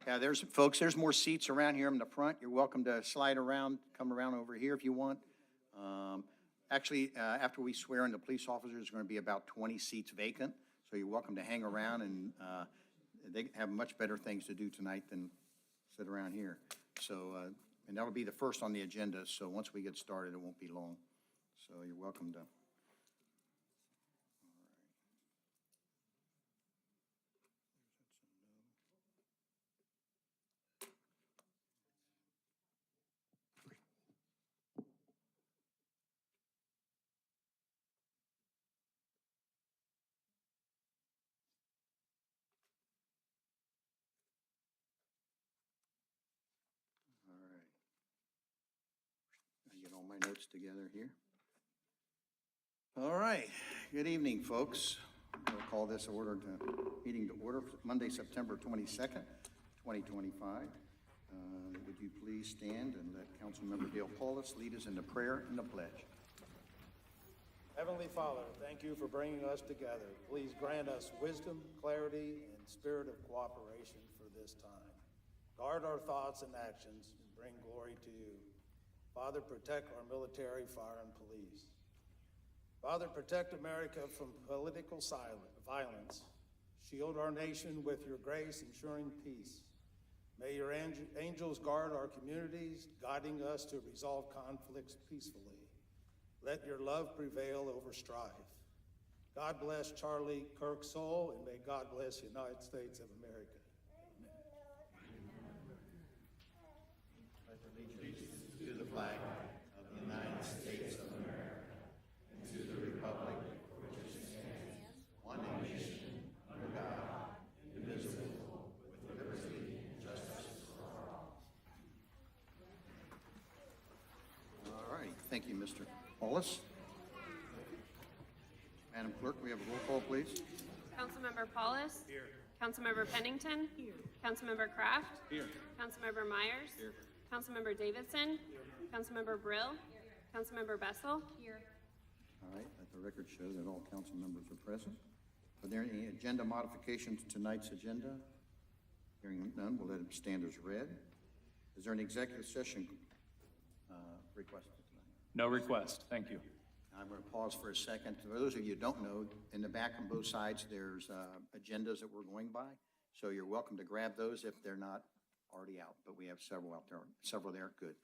Yeah, there's more seats around here in the front. You're welcome to slide around, come around over here if you want. Actually, after we swear in the police officers, there's going to be about 20 seats vacant, so you're welcome to hang around, and they have much better things to do tonight than sit around here. So, and that'll be the first on the agenda, so once we get started, it won't be long. So you're welcome to. All right. I get all my notes together here. All right. Good evening, folks. We'll call this meeting to order Monday, September 22nd, 2025. Would you please stand and let Councilmember Dale Paulus lead us in the prayer and the pledge? Heavenly Father, thank you for bringing us together. Please grant us wisdom, clarity, and spirit of cooperation for this time. Guard our thoughts and actions and bring glory to you. Father, protect our military, fire, and police. Father, protect America from political violence. Shield our nation with your grace, ensuring peace. May your angels guard our communities, guiding us to resolve conflicts peacefully. Let your love prevail over strife. God bless Charlie Kirk's soul, and may God bless the United States of America. Pledge allegiance to the flag of the United States of America and to the republic for which it stands, one nation, under God, indivisible, with liberty and justice for all. All right, thank you, Mr. Paulus. Madam Clerk, we have a roll call, please. Councilmember Paulus. Here. Councilmember Pennington. Here. Councilmember Kraft. Here. Councilmember Myers. Here. Councilmember Davidson. Here. Councilmember Brill. Here. Councilmember Bessel. Here. All right, let the record show that all council members are present. Are there any agenda modifications to tonight's agenda? Hearing none, we'll let it stand as read. Is there an executive session requested tonight? No request. Thank you. I'm going to pause for a second. For those of you who don't know, in the back on both sides, there's agendas that we're going by. So you're welcome to grab those if they're not already out, but we have several out there, several there. Good.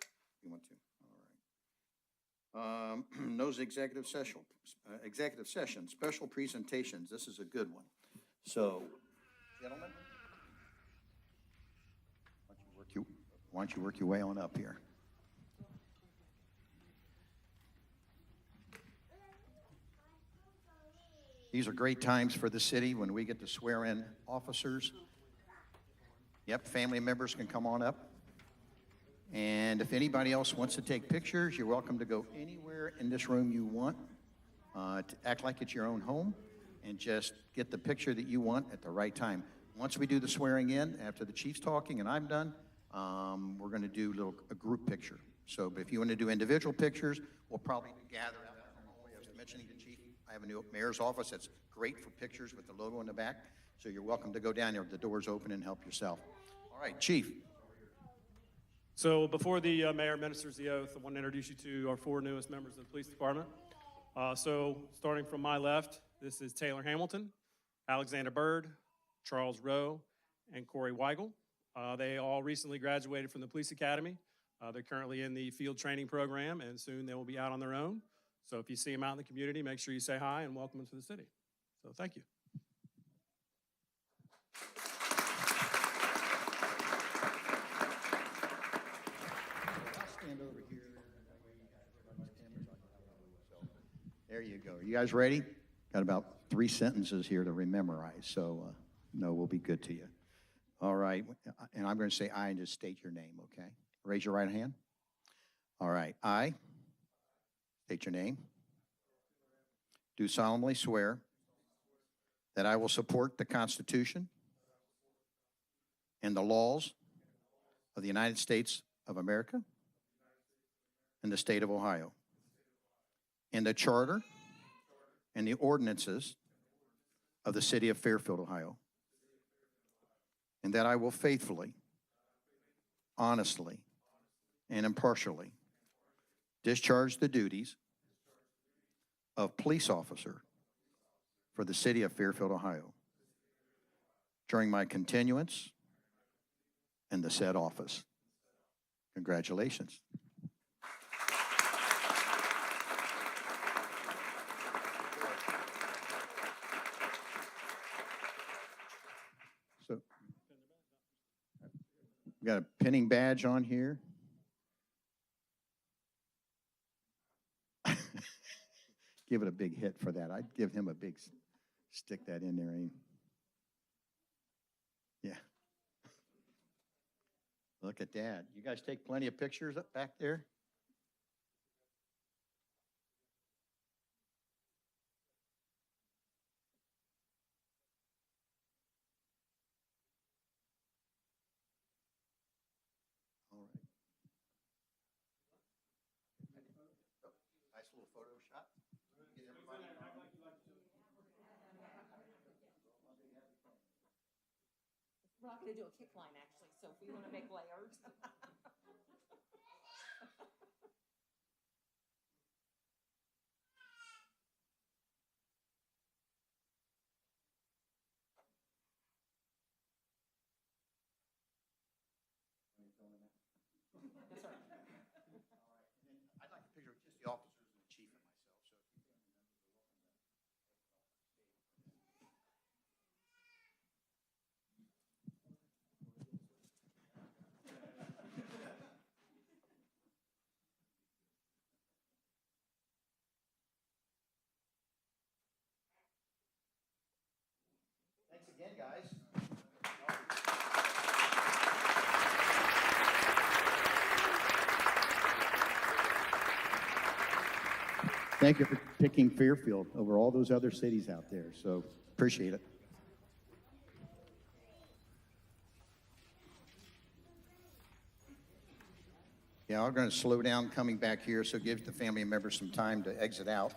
You want to? All right. Those executive session, special presentations. This is a good one. So, gentlemen, why don't you work your way on up here? These are great times for the city when we get to swear in officers. Yep, family members can come on up. And if anybody else wants to take pictures, you're welcome to go anywhere in this room you want, to act like it's your own home, and just get the picture that you want at the right time. Once we do the swearing in, after the chief's talking and I'm done, we're going to do a group picture. So if you want to do individual pictures, we'll probably gather out there from the hallway. I was mentioning the chief. I have a new mayor's office that's great for pictures with the logo in the back. So you're welcome to go down there. The door's open and help yourself. All right, Chief. So before the mayor administers the oath, I want to introduce you to our four newest members of the police department. So starting from my left, this is Taylor Hamilton, Alexander Bird, Charles Rowe, and Corey Weigel. They all recently graduated from the police academy. They're currently in the field training program, and soon they will be out on their own. So if you see them out in the community, make sure you say hi and welcome them to the city. So thank you. I'll stand over here. There you go. You guys ready? Got about 3 sentences here to memorize, so no, we'll be good to you. All right, and I'm going to say I and just state your name, okay? Raise your right hand. All right, I state your name. Do solemnly swear that I will support the Constitution and the laws of the United States of America and the state of Ohio, and the charter and the ordinances of the city of Fairfield, Ohio, and that I will faithfully honestly, and impartially discharge the duties of police officer for the city of Fairfield, Ohio, during my continuance in the said office. Congratulations. So, we got a pinning badge on here. Give it a big hit for that. I'd give him a big stick that in there. Yeah. Look at that. You guys take plenty of pictures up back there? All right. Nice little photo shot. Get everybody. We're not gonna do a kick line, actually, so if we wanna make layers. Yes, sir. I'd like a picture of just the officers and the chief and myself, so if you family members are welcome to. Thanks again, guys. Thank you for picking Fairfield over all those other cities out there, so appreciate it. Yeah, I'm going to slow down coming back here, so give the family members some time to exit out.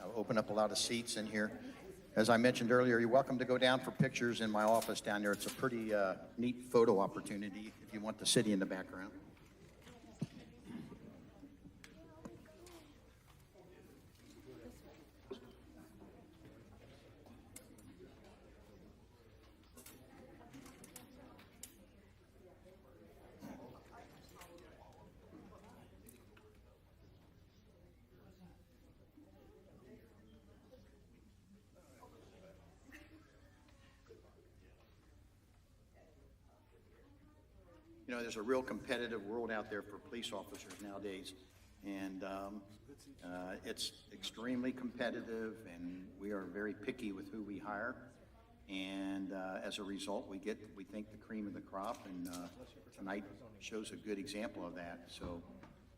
I'll open up a lot of seats in here. As I mentioned earlier, you're welcome to go down for pictures in my office down there. It's a pretty neat photo opportunity if you want the city in the background. You know, there's a real competitive world out there for police officers nowadays, and it's extremely competitive, and we are very picky with who we hire. And as a result, we think the cream of the crop, and tonight shows a good example of that. So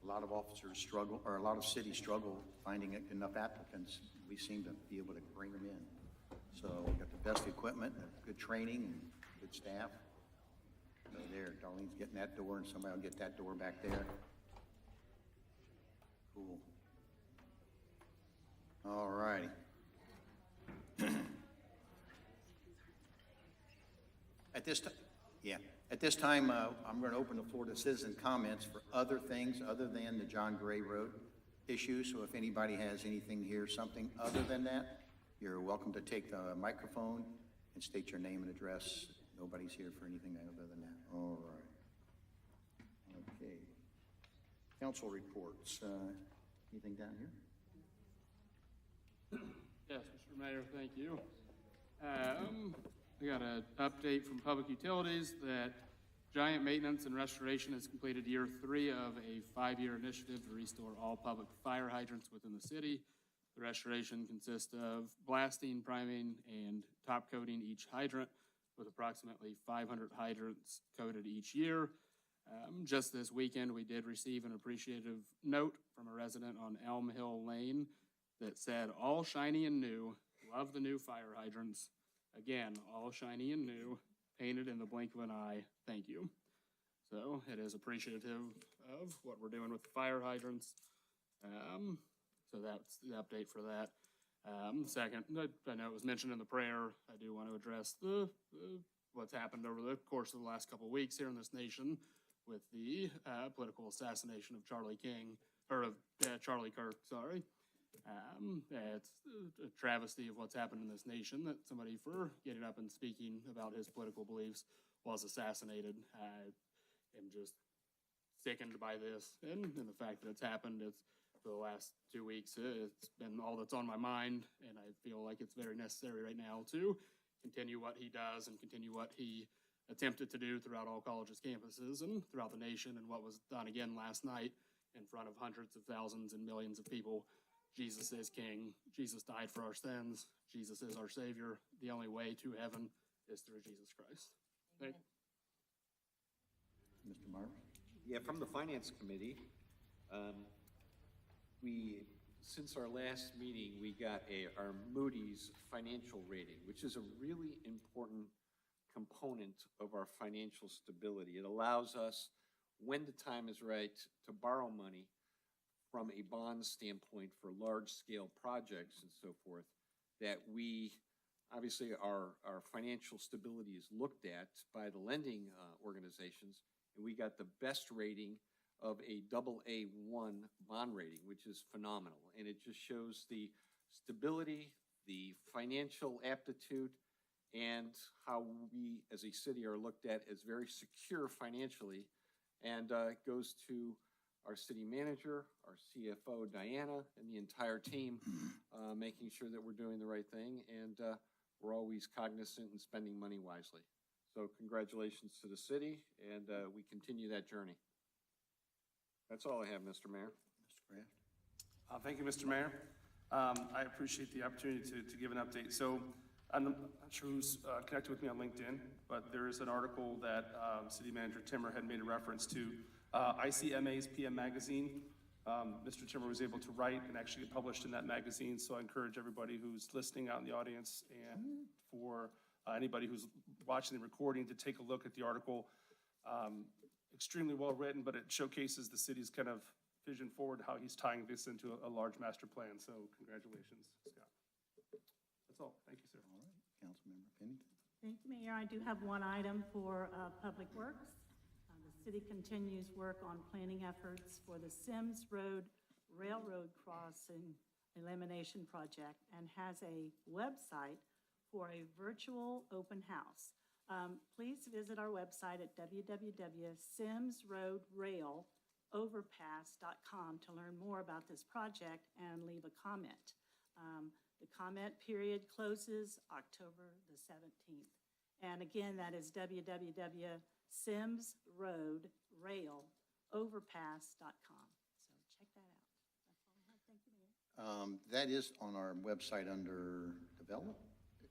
a lot of officers struggle, or a lot of cities struggle finding enough applicants. We seem to be able to bring them in. So we got the best equipment, good training, and good staff. So there, Darlene's getting that door, and somebody will get that door back there. Cool. All righty. At this time, I'm going to open the floor to citizen comments for other things other than the John Gray Road issue. So if anybody has anything here, something other than that, you're welcome to take the microphone and state your name and address. Nobody's here for anything other than that. All right. Okay. Council reports. Anything down here? Yes, Mr. Mayor, thank you. We got an update from Public Utilities that Giant Maintenance and Restoration has completed year 3 of a 5-year initiative to restore all public fire hydrants within the city. The restoration consists of blasting, priming, and top coating each hydrant, with approximately 500 hydrants coated each year. Just this weekend, we did receive an appreciative note from a resident on Elm Hill Lane that said, "All shiny and new, love the new fire hydrants. Again, all shiny and new, painted in the blink of an eye, thank you." So it is appreciative of what we're doing with the fire hydrants. So that's the update for that. Second, I know it was mentioned in the prayer, I do want to address what's happened over the course of the last couple of weeks here in this nation with the political assassination of Charlie King, or of Charlie Kirk, sorry. It's a travesty of what's happened in this nation, that somebody for getting up and speaking about his political beliefs was assassinated. I am just sickened by this and the fact that it's happened. It's for the last 2 weeks, it's been all that's on my mind, and I feel like it's very necessary right now to continue what he does and continue what he attempted to do throughout all colleges' campuses and throughout the nation, and what was done again last night in front of hundreds of thousands and millions of people. Jesus is King. Jesus died for our sins. Jesus is our Savior. The only way to heaven is through Jesus Christ. Thank you. Mr. Myers? Yeah, from the Finance Committee, since our last meeting, we got our Moody's financial rating, which is a really important component of our financial stability. It allows us, when the time is right, to borrow money from a bond standpoint for large-scale projects and so forth, that we, obviously, our financial stability is looked at by the lending organizations, and we got the best rating of a AA1 bond rating, which is phenomenal. And it just shows the stability, the financial aptitude, and how we as a city are looked at as very secure financially. And it goes to our city manager, our CFO, Diana, and the entire team, making sure that we're doing the right thing, and we're always cognizant and spending money wisely. So congratulations to the city, and we continue that journey. That's all I have, Mr. Mayor. Mr. Kraft? Thank you, Mr. Mayor. I appreciate the opportunity to give an update. So I'm not sure who's connected with me on LinkedIn, but there is an article that City Manager Timmer had made a reference to. ICMA's PM Magazine. Mr. Timmer was able to write and actually get published in that magazine, so I encourage everybody who's listening out in the audience and for anybody who's watching the recording to take a look at the article. Extremely well written, but it showcases the city's kind of vision forward, how he's tying this into a large master plan. So congratulations, Scott. That's all. Thank you, sir. All right, Councilmember Pennington. Thank you, Mayor. I do have one item for Public Works. The city continues work on planning efforts for the Sims Road Railroad Crossing Elimination Project and has a website for a virtual open house. Please visit our website at www.simsroadrailoverpass.com to learn more about this project and leave a comment. The comment period closes October the 17th. And again, that is www.simsroadrailoverpass.com. So check that out. That's all I have. Thank you, Mayor. That is on our website under develop.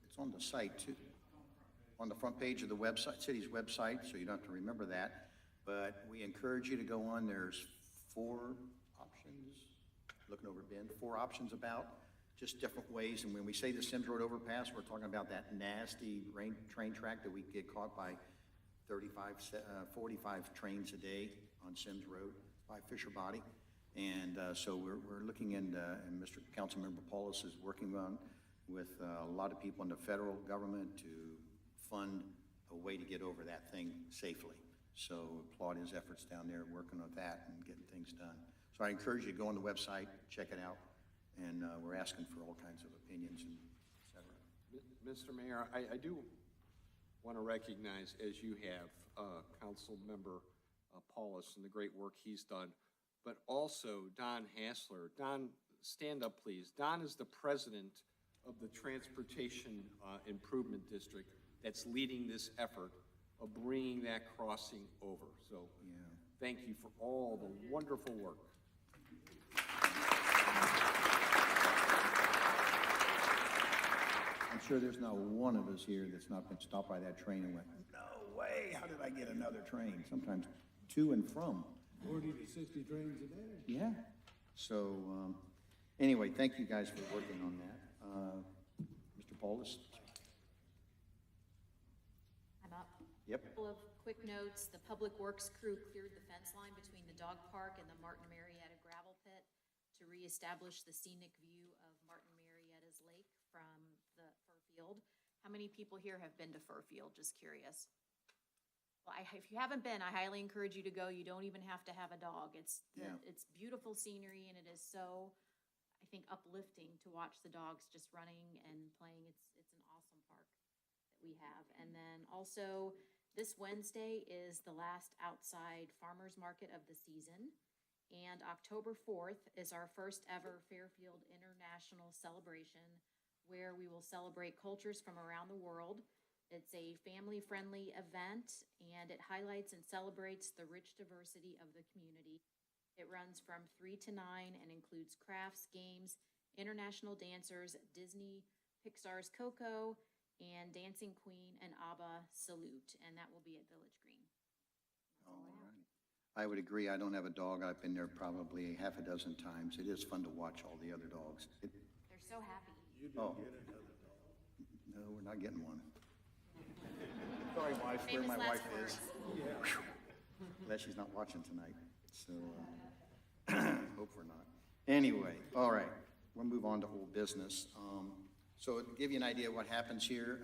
It's on the site too. On the front page of the website, city's website, so you don't have to remember that. But we encourage you to go on. There's 4 options, looking over Ben, 4 options about just different ways. And when we say the Sims Road overpass, we're talking about that nasty train track that we get caught by 45 trains a day on Sims Road by Fisher Body. And so we're looking into, and Mr. Councilmember Paulus is working on with a lot of people in the federal government to fund a way to get over that thing safely. So applaud his efforts down there working with that and getting things done. So I encourage you to go on the website, check it out, and we're asking for all kinds of opinions and et cetera. Mr. Mayor, I do want to recognize, as you have, Council Member Paulus and the great work he's done, but also Don Hassler. Don, stand up, please. Don is the president of the Transportation Improvement District that's leading this effort of bringing that crossing over. So thank you for all the wonderful work. I'm sure there's not one of us here that's not been stopped by that train and went, no way, how did I get another train? Sometimes to and from. 40 to 60 trains a day. Yeah. So anyway, thank you guys for working on that. Mr. Paulus? I'm up. Yep. Couple of quick notes. The Public Works crew cleared the fence line between the dog park and the Martin Marietta gravel pit to reestablish the scenic view of Martin Marietta's lake from the Fairfield. How many people here have been to Fairfield? Just curious. Well, if you haven't been, I highly encourage you to go. You don't even have to have a dog. It's beautiful scenery, and it is so, I think, uplifting to watch the dogs just running and playing. It's an awesome park that we have. And then also, this Wednesday is the last outside farmers market of the season. And October 4th is our first ever Fairfield International Celebration, where we will celebrate cultures from around the world. It's a family-friendly event, and it highlights and celebrates the rich diversity of the community. It runs from 3 to 9 and includes crafts, games, international dancers, Disney, Pixar's Coco, and Dancing Queen and ABBA Salute, and that will be at Village Green. All right. I would agree. I don't have a dog. I've been there probably half a dozen times. It is fun to watch all the other dogs. They're so happy. You didn't get another dog. No, we're not getting one. Sorry, wife, where Famous my last wife is. words. Glad she's not watching tonight, so hope we're not. Anyway, all right, we'll move on to old business. So to give you an idea of what happens here,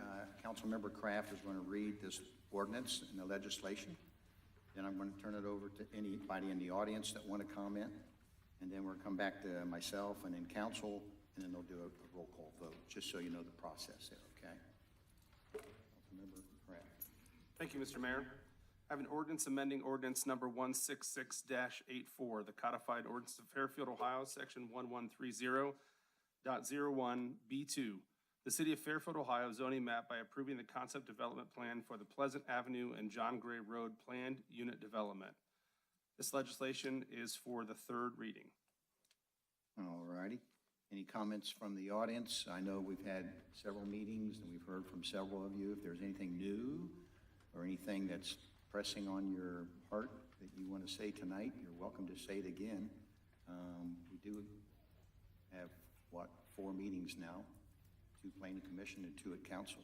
Councilmember Kraft is going to read this ordinance and the legislation. Then I'm going to turn it over to anybody in the audience that want to comment. And then we'll come back to myself and then council, and then they'll do a roll call vote, just so you know the process there, okay? Councilmember Kraft. Thank you, Mr. Mayor. I have an ordinance amending ordinance number 166-84, the codified ordinance of Fairfield, Ohio, section 1130.01B2. The city of Fairfield, Ohio zoning map by approving the concept development plan for the Pleasant Avenue and John Gray Road planned unit development. This legislation is for the third reading. All righty. Any comments from the audience? I know we've had several meetings and we've heard from several of you. If there's anything new or anything that's pressing on your heart that you want to say tonight, you're welcome to say it again. We do have, 4 meetings now, 2 planning commission and 2 at council.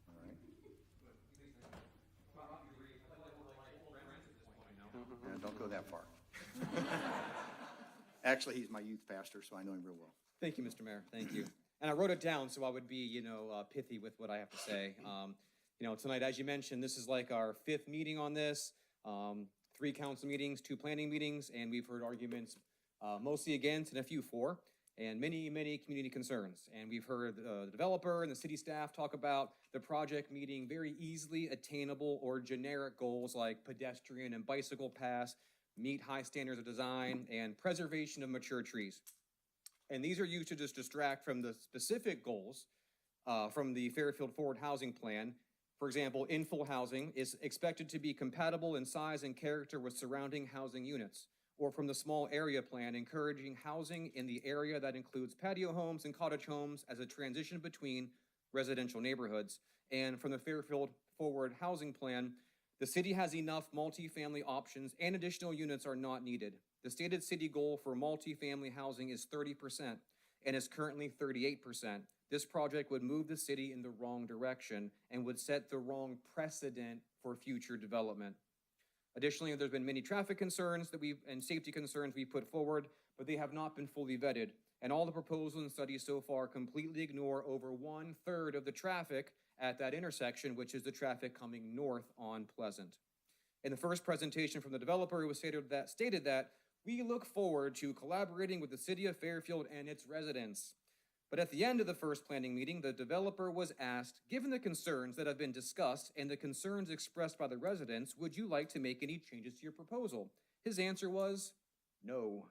All right. Don't go that far. Actually, he's my youth pastor, so I know him real well. Thank you, Mr. Mayor. Thank you. And I wrote it down so I would be, pithy with what I have to say. Tonight, as you mentioned, this is like our 5th meeting on this, 3 council meetings, 2 planning meetings, and we've heard arguments mostly against and a few for, and many, many community concerns. And we've heard the developer and the city staff talk about the project meeting very easily attainable or generic goals like pedestrian and bicycle paths, meet high standards of design, and preservation of mature trees. And these are used to just distract from the specific goals from the Fairfield Forward Housing Plan. For example, infill housing is expected to be compatible in size and character with surrounding housing units, or from the small area plan, encouraging housing in the area that includes patio homes and cottage homes as a transition between residential neighborhoods. And from the Fairfield Forward Housing Plan, the city has enough multifamily options and additional units are not needed. The stated city goal for multifamily housing is 30% and is currently 38%. This project would move the city in the wrong direction and would set the wrong precedent for future development. Additionally, there's been many traffic concerns and safety concerns we put forward, but they have not been fully vetted. And all the proposals and studies so far completely ignore over 1/3 of the traffic at that intersection, which is the traffic coming north on Pleasant. In the first presentation from the developer, it was stated that we look forward to collaborating with the city of Fairfield and its residents. But at the end of the first planning meeting, the developer was asked, given the concerns that have been discussed and the concerns expressed by the residents, would you like to make any changes to your proposal? His answer was no.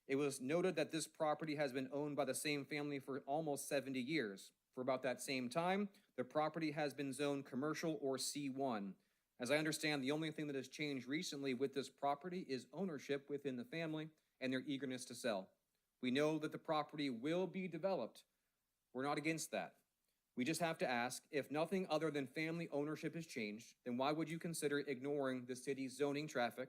It was noted that this property has been owned by the same family for almost 70 years. For about that same time, the property has been zoned commercial or C1. As I understand, the only thing that has changed recently with this property is ownership within the family and their eagerness to sell. We know that the property will be developed. We're not against that. We just have to ask, if nothing other than family ownership has changed, then why would you consider ignoring the city's zoning, traffic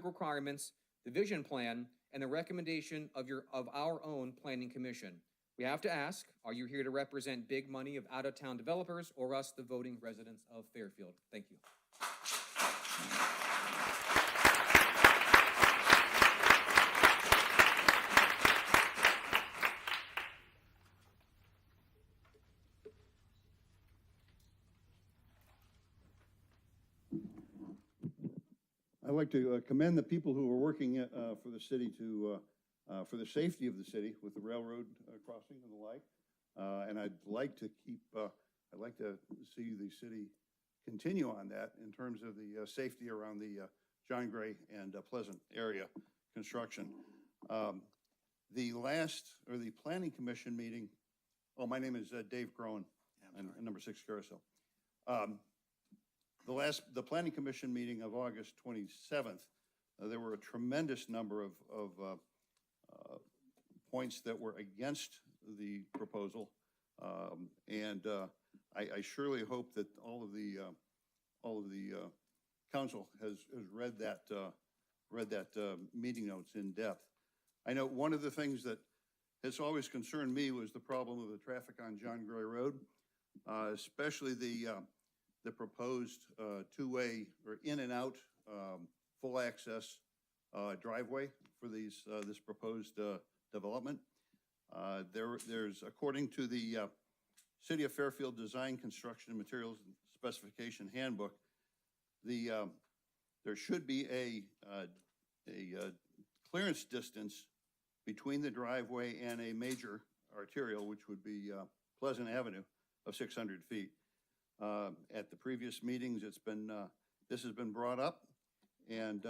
requirements, the vision plan, and the recommendation of our own planning commission? We have to ask, are you here to represent big money of out-of-town developers or us, the voting residents of Fairfield? Thank you. like to commend the people who are working for the city for the safety of the city with the railroad crossing and the like. And I'd like to see the city continue on that in terms of the safety around the John Gray and Pleasant area construction. The planning commission meeting, my name is Dave Groen, and number 6 Carousel. The planning commission meeting of August 27th, there were a tremendous number of points that were against the proposal. I surely hope that all of the council has read that meeting notes in depth. I know one of the things that has always concerned me was the problem of the traffic on John Gray Road, especially the proposed two-way or in and out full access driveway for this proposed development. There's, according to the City of Fairfield Design, Construction, and Materials Specification Handbook, there should be a clearance distance between the driveway and a major arterial, which would be Pleasant Avenue, of 600 feet. At the previous meetings, this has been brought up, and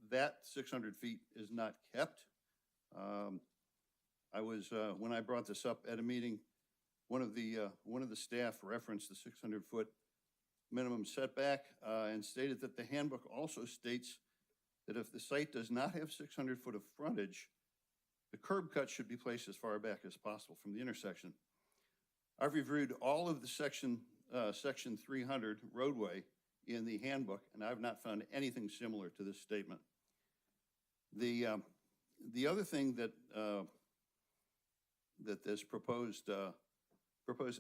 that 600 feet is not kept. When I brought this up at a meeting, one of the staff referenced the 600-foot minimum setback and stated that the handbook also states that if the site does not have 600 foot of frontage, the curb cut should be placed as far back as possible from the intersection. I've reviewed all of the section 300 roadway in the handbook, and I've not found anything similar to this statement. The other thing that this proposed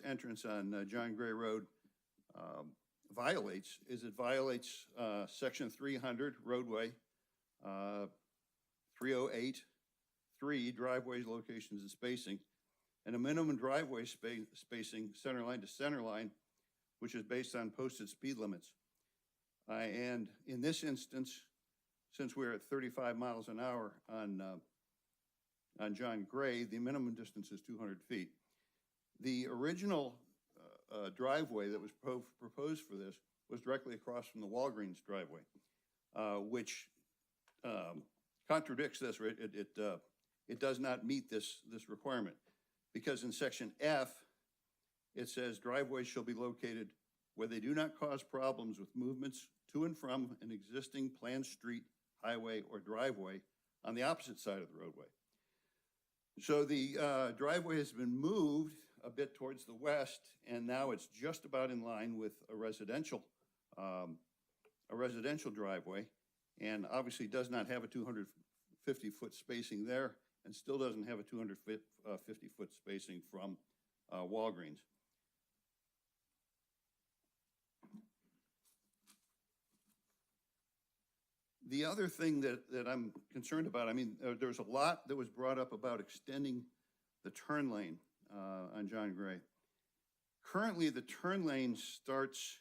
entrance on John Gray Road violates is it violates section 300 roadway, 308(3) driveways, locations, and spacing, and a minimum driveway spacing center line to center line, which is based on posted speed limits. And in this instance, since we're at 35 miles an hour on John Gray, the minimum distance is 200 feet. The original driveway that was proposed for this was directly across from the Walgreens driveway, which contradicts this. It does not meet this requirement, because in section F, it says driveways shall be located where they do not cause problems with movements to and from an existing planned street, highway, or driveway on the opposite side of the roadway. So the driveway has been moved a bit towards the west, and now it's just about in line with a residential driveway, and obviously does not have a 250-foot spacing there, and still doesn't have a 250-foot spacing from Walgreens. The other thing that I'm concerned about, there's a lot that was brought up about extending the turn lane on John Gray. Currently, the turn lane starts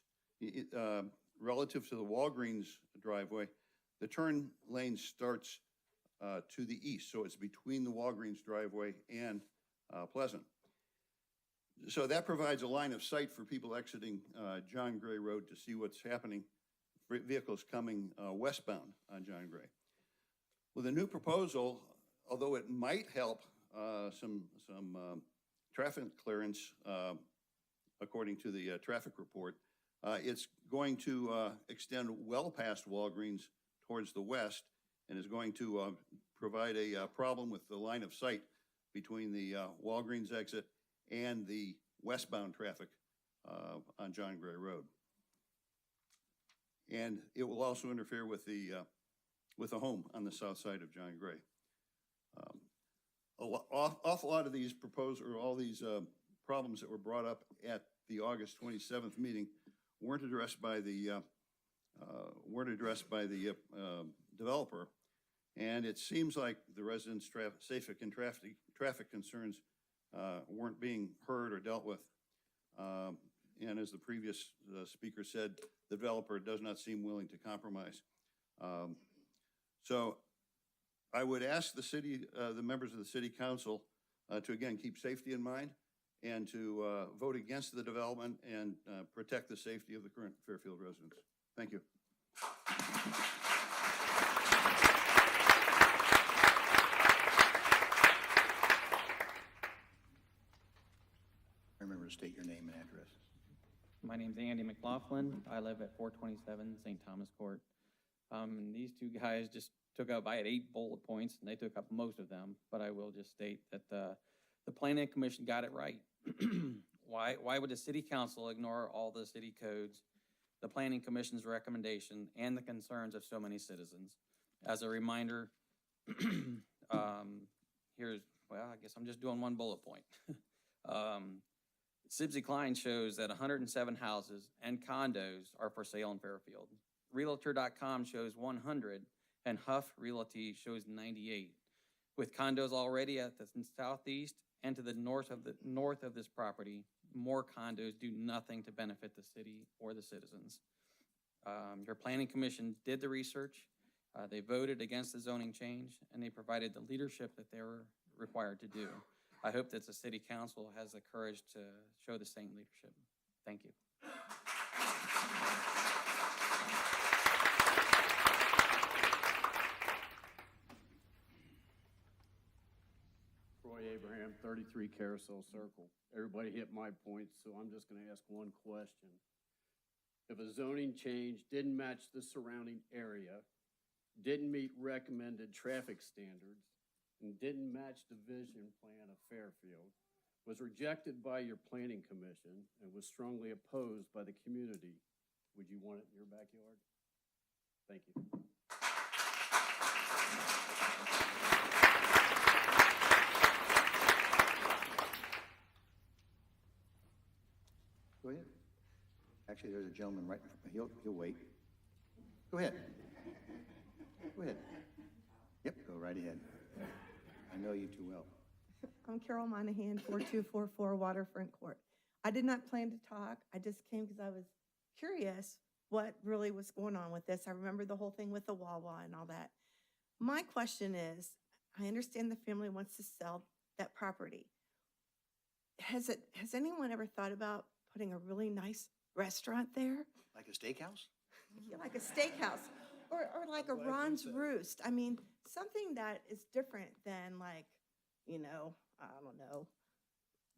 relative to the Walgreens driveway. The turn lane starts to the east, so it's between the Walgreens driveway and Pleasant. So that provides a line of sight for people exiting John Gray Road to see what's happening, vehicles coming westbound on John Gray. With a new proposal, although it might help some traffic clearance, according to the traffic report, it's going to extend well past Walgreens towards the west, and is going to provide a problem with the line of sight between the Walgreens exit and the westbound traffic on John Gray Road. And it will also interfere with the home on the south side of John Gray. Awful lot of these all these problems that were brought up at the August 27th meeting weren't addressed by the developer, and it seems like the residents' safety and traffic concerns weren't being heard or dealt with. And as the previous speaker said, the developer does not seem willing to compromise. So I would ask the city, the members of the city council to again, keep safety in mind and to vote against the development and protect the safety of the current Fairfield residents. Thank you. Remember to state your name and address. My name's Andy McLaughlin. I live at 427 St. Thomas Court. And these two guys just took up, I had 8 bullet points, and they took up most of them, but I will just state that the Planning Commission got it right. Why would the city council ignore all the city codes, the Planning Commission's recommendation, and the concerns of so many citizens? As a reminder, here's, well, I guess I'm just doing one bullet point. Sibsy Klein shows that 107 houses and condos are for sale in Fairfield. Realtor.com shows 100, and Huff Realty shows 98. With condos already at the southeast and to the north of this property, more condos do nothing to benefit the city or the citizens. Your Planning Commission did the research. They voted against the zoning change, and they provided the leadership that they were required to do. I hope that the city council has the courage to show the same leadership. Thank you. Roy Abraham, 33 Carousel Circle. Everybody hit my points, so I'm just gonna ask one question. If a zoning change didn't match the surrounding area, didn't meet recommended traffic standards, and didn't match the vision plan of Fairfield, was rejected by your planning commission, and was strongly opposed by the community, would you want it in your backyard? Thank you. Go ahead. Actually, there's a gentleman right, he'll wait. Go ahead. Go ahead. Yep, go right ahead. I know you too well. I'm Carol Monahan, 4244 Waterfront Court. I did not plan to talk. I just came because I was curious what really was going on with this. I remember the whole thing with the Wawa and all that. My question is, I understand the family wants to sell that property. Has anyone ever thought about putting a really nice restaurant there? Like a steakhouse? Yeah, like a steakhouse or like a Ron's Roost. I mean, something that is different than like, you know, I don't know,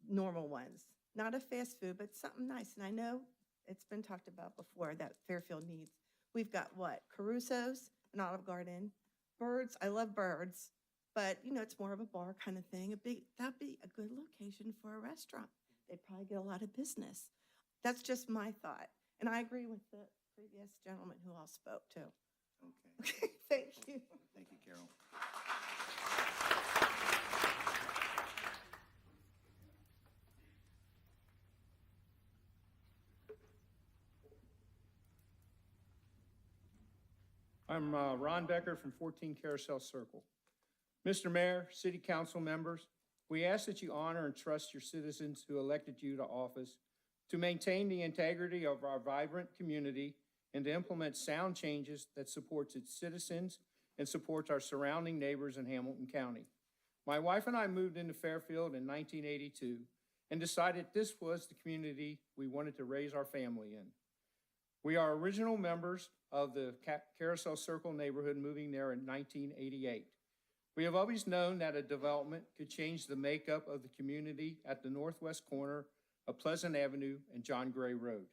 normal ones. Not a fast food, but something nice. And I know it's been talked about before that Fairfield needs. We've got what? Caruso's, an Olive Garden, Birds. I love Birds, but you know, it's more of a bar kind of thing. That'd be a good location for a restaurant. They'd probably get a lot of business. That's just my thought. And I agree with the previous gentleman who all spoke too. Okay. Thank you. Thank you, Carol. I'm Ron Becker from 14 Carousel Circle. Mr. Mayor, City Council members, we ask that you honor and trust your citizens who elected you to office to maintain the integrity of our vibrant community and to implement sound changes that supports its citizens and supports our surrounding neighbors in Hamilton County. My wife and I moved into Fairfield in 1982 and decided this was the community we wanted to raise our family in. We are original members of the Carousel Circle neighborhood, moving there in 1988. We have always known that a development could change the makeup of the community at the northwest corner of Pleasant Avenue and John Gray Road.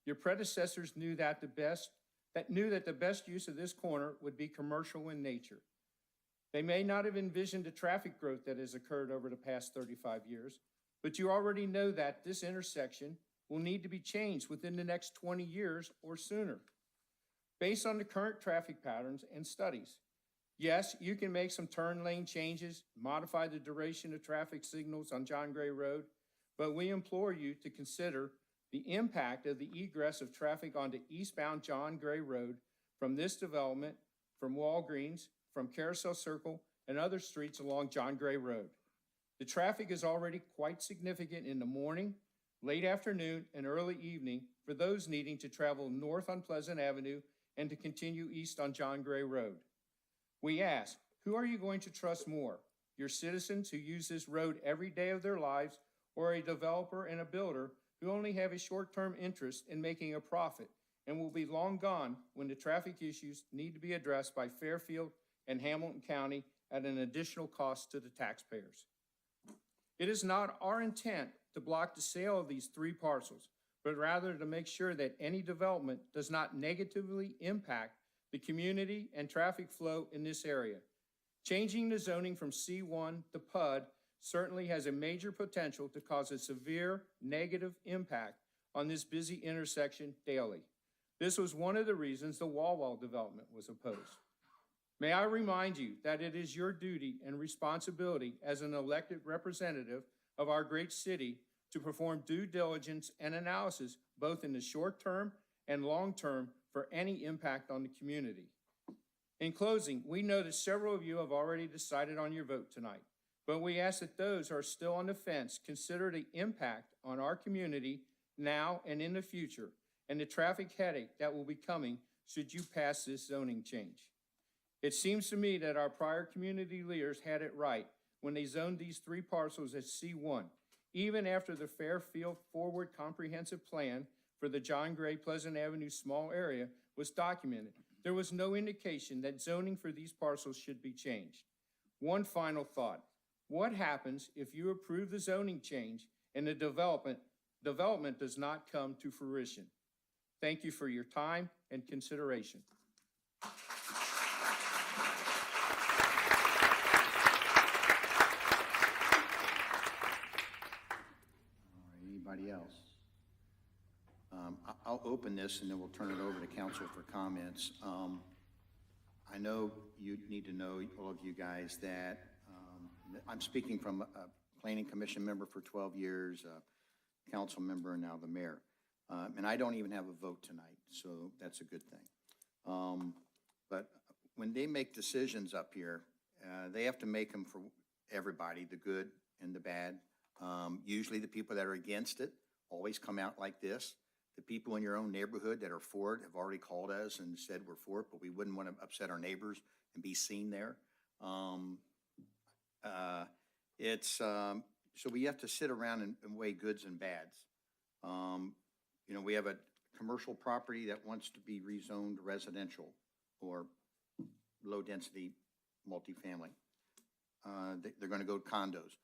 Your predecessors knew that the best use of this corner would be commercial in nature. They may not have envisioned the traffic growth that has occurred over the past 35 years, but you already know that this intersection will need to be changed within the next 20 years or sooner. Based on the current traffic patterns and studies, yes, you can make some turn lane changes, modify the duration of traffic signals on John Gray Road, but we implore you to consider the impact of the egress of traffic onto eastbound John Gray Road from this development, from Walgreens, from Carousel Circle, and other streets along John Gray Road. The traffic is already quite significant in the morning, late afternoon, and early evening for those needing to travel north on Pleasant Avenue and to continue east on John Gray Road. We ask, who are you going to trust more? Your citizens who use this road every day of their lives, or a developer and a builder who only have a short-term interest in making a profit and will be long gone when the traffic issues need to be addressed by Fairfield and Hamilton County at an additional cost to the taxpayers? It is not our intent to block the sale of these 3 parcels, but rather to make sure that any development does not negatively impact the community and traffic flow in this area. Changing the zoning from C1 to PUD certainly has a major potential to cause a severe negative impact on this busy intersection daily. This was one of the reasons the Wall development was opposed. May I remind you that it is your duty and responsibility as an elected representative of our great city to perform due diligence and analysis both in the short term and long term for any impact on the community. In closing, we know that several of you have already decided on your vote tonight, but we ask that those who are still on the fence consider the impact on our community now and in the future, and the traffic headache that will be coming should you pass this zoning change. It seems to me that our prior community leaders had it right when they zoned these 3 parcels as C1, even after the Fairfield Forward Comprehensive Plan for the John Gray Pleasant Avenue small area was documented. There was no indication that zoning for these parcels should be changed. One final thought. What happens if you approve the zoning change and the development does not come to fruition? Thank you for your time and consideration. Anybody else? I'll open this and then we'll turn it over to council for comments. I know you need to know, all of you guys, that I'm speaking from a planning commission member for 12 years, a council member, and now the mayor. And I don't even have a vote tonight, so that's a good thing. But when they make decisions up here, they have to make them for everybody, the good and the bad. Usually the people that are against it always come out like this. The people in your own neighborhood that are for it have already called us and said we're for it, but we wouldn't want to upset our neighbors and be seen there. So we have to sit around and weigh goods and bads. You know, we have a commercial property that wants to be rezoned residential or low-density multifamily. They're going to go condos.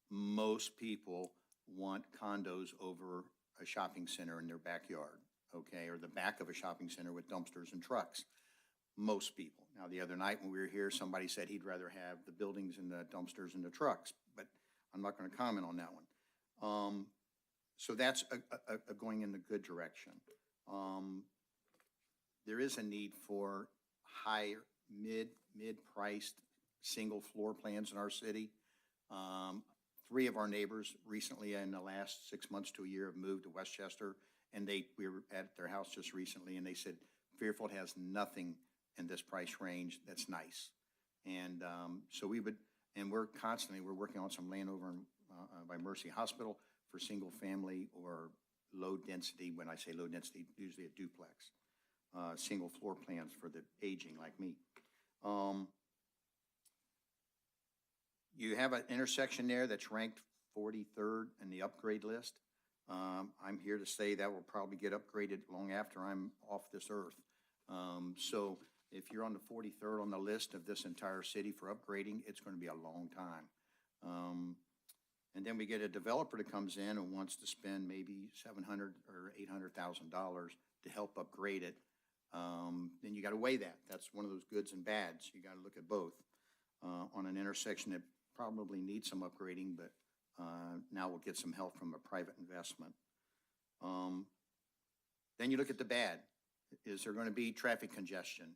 Most people want condos over a shopping center in their backyard, okay, or the back of a shopping center with dumpsters and trucks. Most people. Now, the other night when we were here, somebody said he'd rather have the buildings and the dumpsters and the trucks, but I'm not going to comment on that one. So that's going in the good direction. There is a need for higher, mid-priced single floor plans in our city. 3 of our neighbors recently in the last 6 months to a year have moved to Westchester, and we were at their house just recently, and they said Fairfield has nothing in this price range that's nice. And so we're working on some land over by Mercy Hospital for single family or low density. When I say low density, usually a duplex, single floor plans for the aging like me. You have an intersection there that's ranked 43rd in the upgrade list. I'm here to say that will probably get upgraded long after I'm off this earth. So if you're on the 43rd on the list of this entire city for upgrading, it's going to be a long time. And then we get a developer that comes in and wants to spend maybe $700,000 or $800,000 to help upgrade it. Then you got to weigh that. That's one of those goods and bads. You got to look at both on an intersection that probably needs some upgrading, but now we'll get some help from a private investment. Then you look at the bad. Is there going to be traffic congestion?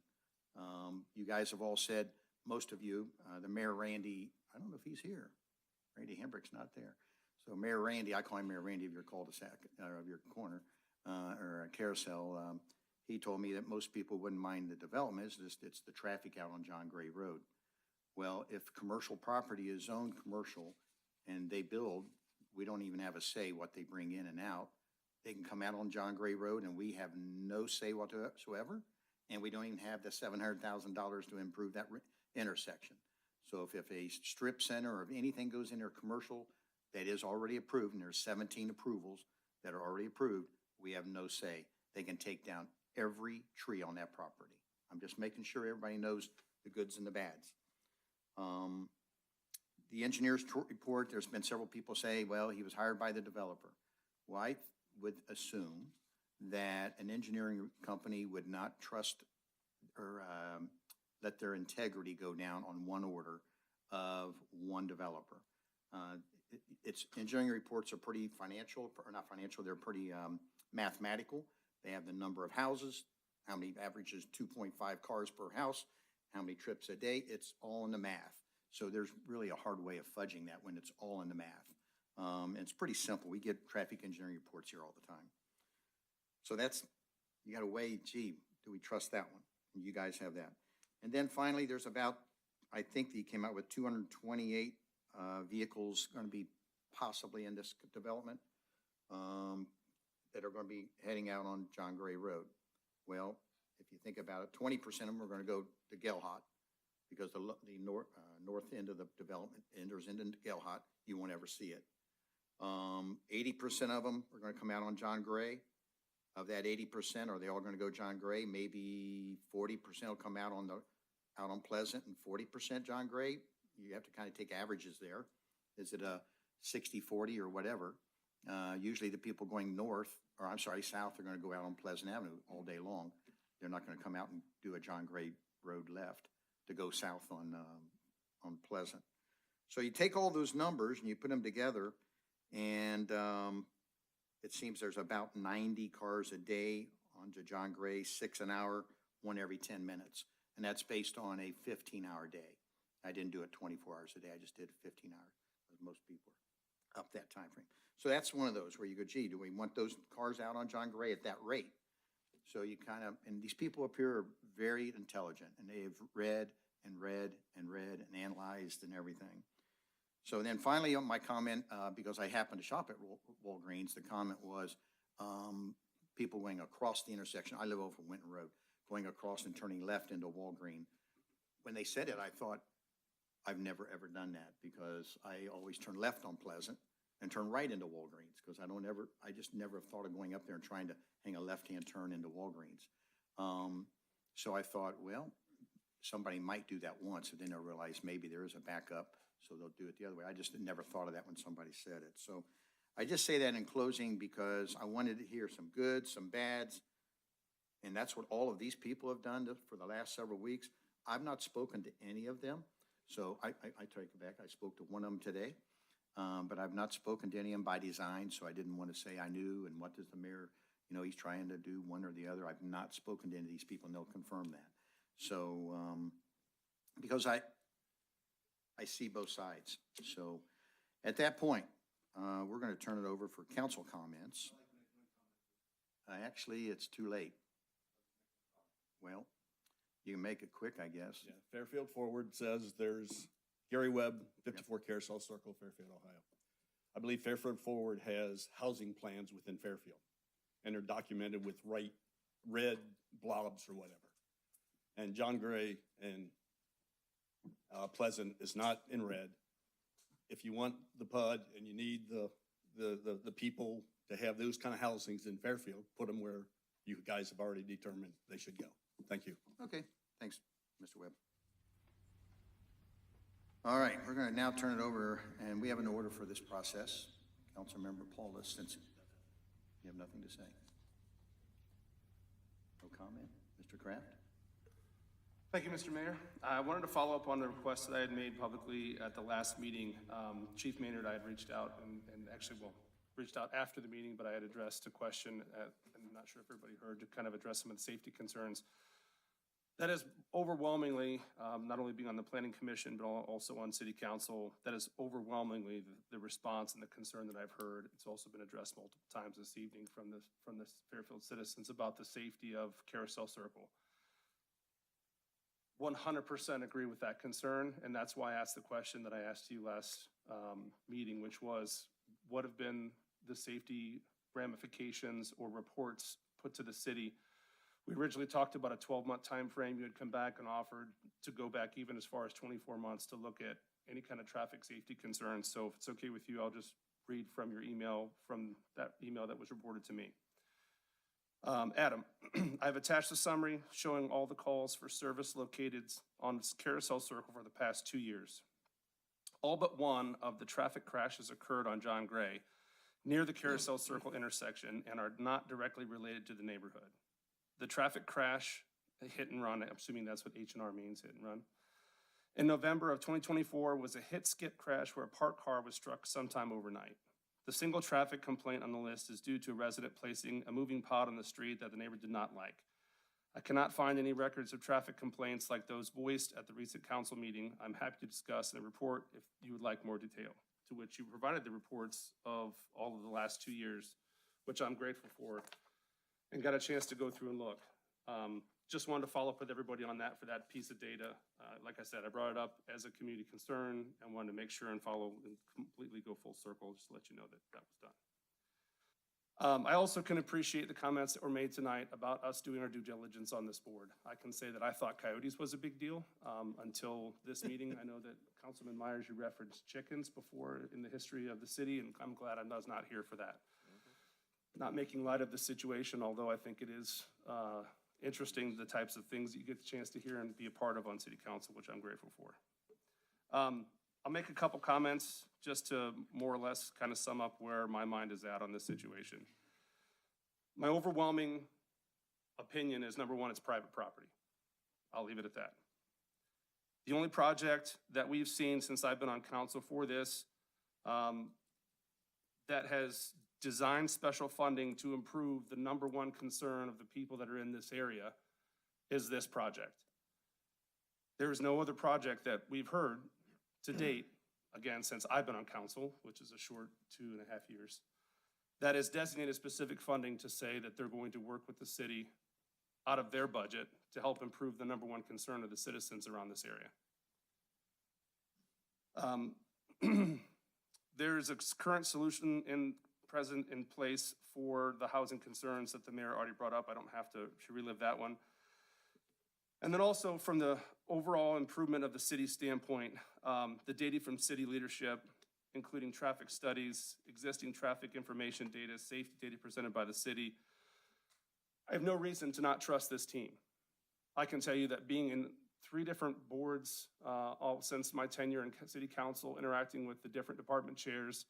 You guys have all said, most of you, the Mayor Randy, I don't know if he's here. Randy Hembrick's not there. So Mayor Randy, I call him Mayor Randy of your cul-de-sac, of your corner, or a carousel. He told me that most people wouldn't mind the development, it's the traffic out on John Gray Road. Well, if commercial property is zoned commercial and they build, we don't even have a say what they bring in and out. They can come out on John Gray Road and we have no say whatsoever. and we don't even have the $700,000 to improve that intersection. So if a strip center or if anything goes in there commercial that is already approved, and there's 17 approvals that are already approved, we have no say. They can take down every tree on that property. I'm just making sure everybody knows the goods and the bads. The engineer's report, there's been several people say, well, he was hired by the developer. Well, I would assume that an engineering company would not trust or let their integrity go down on one order of one developer. Its engineering reports are pretty financial, or not financial, they're pretty mathematical. They have the number of houses, how many averages 2.5 cars per house, how many trips a day. It's all in the math. So there's really a hard way of fudging that when it's all in the math. And it's pretty simple. We get traffic engineering reports here all the time. So that's, you got to weigh, gee, do we trust that one? And you guys have that. And then finally, there's about, I think he came out with 228 vehicles going to be possibly in this development that are going to be heading out on John Gray Road. Well, if you think about it, 20% of them are going to go to Gelhot because the north end of the development enters into Gelhot. You won't ever see it. 80% of them are going to come out on John Gray. Of that 80%, are they all going to go John Gray? Maybe 40% will come out on Pleasant and 40% John Gray. You have to kind of take averages there. Is it a 60-40 or whatever? Usually the people going south are going to go out on Pleasant Avenue all day long. They're not going to come out and do a John Gray Road left to go south on Pleasant. So you take all those numbers and you put them together, and it seems there's about 90 cars a day onto John Gray, 6 an hour, 1 every 10 minutes. And that's based on a 15-hour day. I didn't do it 24 hours a day. I just did 15 hours, as most people are up that time frame. So that's one of those where you go, gee, do we want those cars out on John Gray at that rate? So you kind of, and these people up here are very intelligent, and they've read and read and read and analyzed and everything. So then finally on my comment, because I happen to shop at Walgreens, the comment was people going across the intersection. I live over Winton Road, going across and turning left into Walgreens. When they said it, I thought, I've never ever done that because I always turn left on Pleasant and turn right into Walgreens because I just never thought of going up there and trying to hang a left-hand turn into Walgreens. So I thought, well, somebody might do that once, and then I realized maybe there is a backup, so they'll do it the other way. I just never thought of that when somebody said it. So I just say that in closing because I wanted to hear some goods, some bads, and that's what all of these people have done for the last several weeks. I've not spoken to any of them, so I take it back. I spoke to one of them today, but I've not spoken to any of them by design, so I didn't want to say I knew and what does the mayor, he's trying to do one or the other. I've not spoken to any of these people, and they'll confirm that. So, because I see both sides. So at that point, we're going to turn it over for council comments. Actually, it's too late. Well, you can make it quick, I guess. Yeah, Fairfield Forward says there's Gary Webb, 54 Carousel Circle, Fairfield, Ohio. I believe Fairfield Forward has housing plans within Fairfield, and they're documented with red blobs or whatever. And John Gray and Pleasant is not in red. If you want the PUD and you need the people to have those kind of housings in Fairfield, put them where you guys have already determined they should go. Thank you. Okay, thanks, Mr. Webb. All right, we're going to now turn it over, and we have an order for this process. Councilmember Paulus, since you have nothing to say. No comment? Mr. Kraft? Thank you, Mr. Mayor. I wanted to follow up on the request that I had made publicly at the last meeting. Chief Maynard, I had reached out and actually, reached out after the meeting, but I had addressed a question, I'm not sure if everybody heard, to kind of address some of the safety concerns. That is overwhelmingly, not only being on the Planning Commission, but also on City Council, that is overwhelmingly the response and the concern that I've heard. It's also been addressed multiple times this evening from the Fairfield citizens about the safety of Carousel Circle. 100% agree with that concern, and that's why I asked the question that I asked you last meeting, which was, what have been the safety ramifications or reports put to the city We originally talked about a 12-month time frame. You had come back and offered to go back even as far as 24 months to look at any kind of traffic safety concerns. So if it's okay with you, I'll just read from your email, from that email that was reported to me. Adam, I've attached a summary showing all the calls for service located on Carousel Circle for the past 2 years. All but one of the traffic crashes occurred on John Gray near the Carousel Circle intersection and are not directly related to the neighborhood. The traffic crash, hit and run, I'm assuming that's what H&R means, hit and run, in November of 2024 was a hit-skip crash where a parked car was struck sometime overnight. The single traffic complaint on the list is due to a resident placing a moving pod on the street that the neighbor did not like. I cannot find any records of traffic complaints like those voiced at the recent council meeting. I'm happy to discuss in a report if you would like more detail, to which you provided the reports of all of the last 2 years, which I'm grateful for, and got a chance to go through and look. Just wanted to follow up with everybody on that for that piece of data. Like I said, I brought it up as a community concern and wanted to make sure and follow and completely go full circle, just to let you know that that was done. I also can appreciate the comments that were made tonight about us doing our due diligence on this board. I can say that I thought coyotes was a big deal until this meeting. I know that Councilman Myers, you referenced chickens before in the history of the city, and I'm glad I was not here for that. Not making light of the situation, although I think it is interesting, the types of things that you get the chance to hear and be a part of on city council, which I'm grateful for. I'll make a couple comments just to more or less kind of sum up where my mind is at on this situation. My overwhelming opinion is, number one, it's private property. I'll leave it at that. The only project that we've seen since I've been on council for this that has designed special funding to improve the number one concern of the people that are in this area is this project. There is no other project that we've heard to date, again, since I've been on council, which is a short 2.5 years, that has designated specific funding to say that they're going to work with the city out of their budget to help improve the number one concern of the citizens around this area. There's a current solution present in place for the housing concerns that the mayor already brought up. I don't have to relive that one. And then also from the overall improvement of the city standpoint, the data from city leadership, including traffic studies, existing traffic information data, safety data presented by the city, I have no reason to not trust this team. I can tell you that being in 3 different boards all since my tenure in city council, interacting with the different department chairs,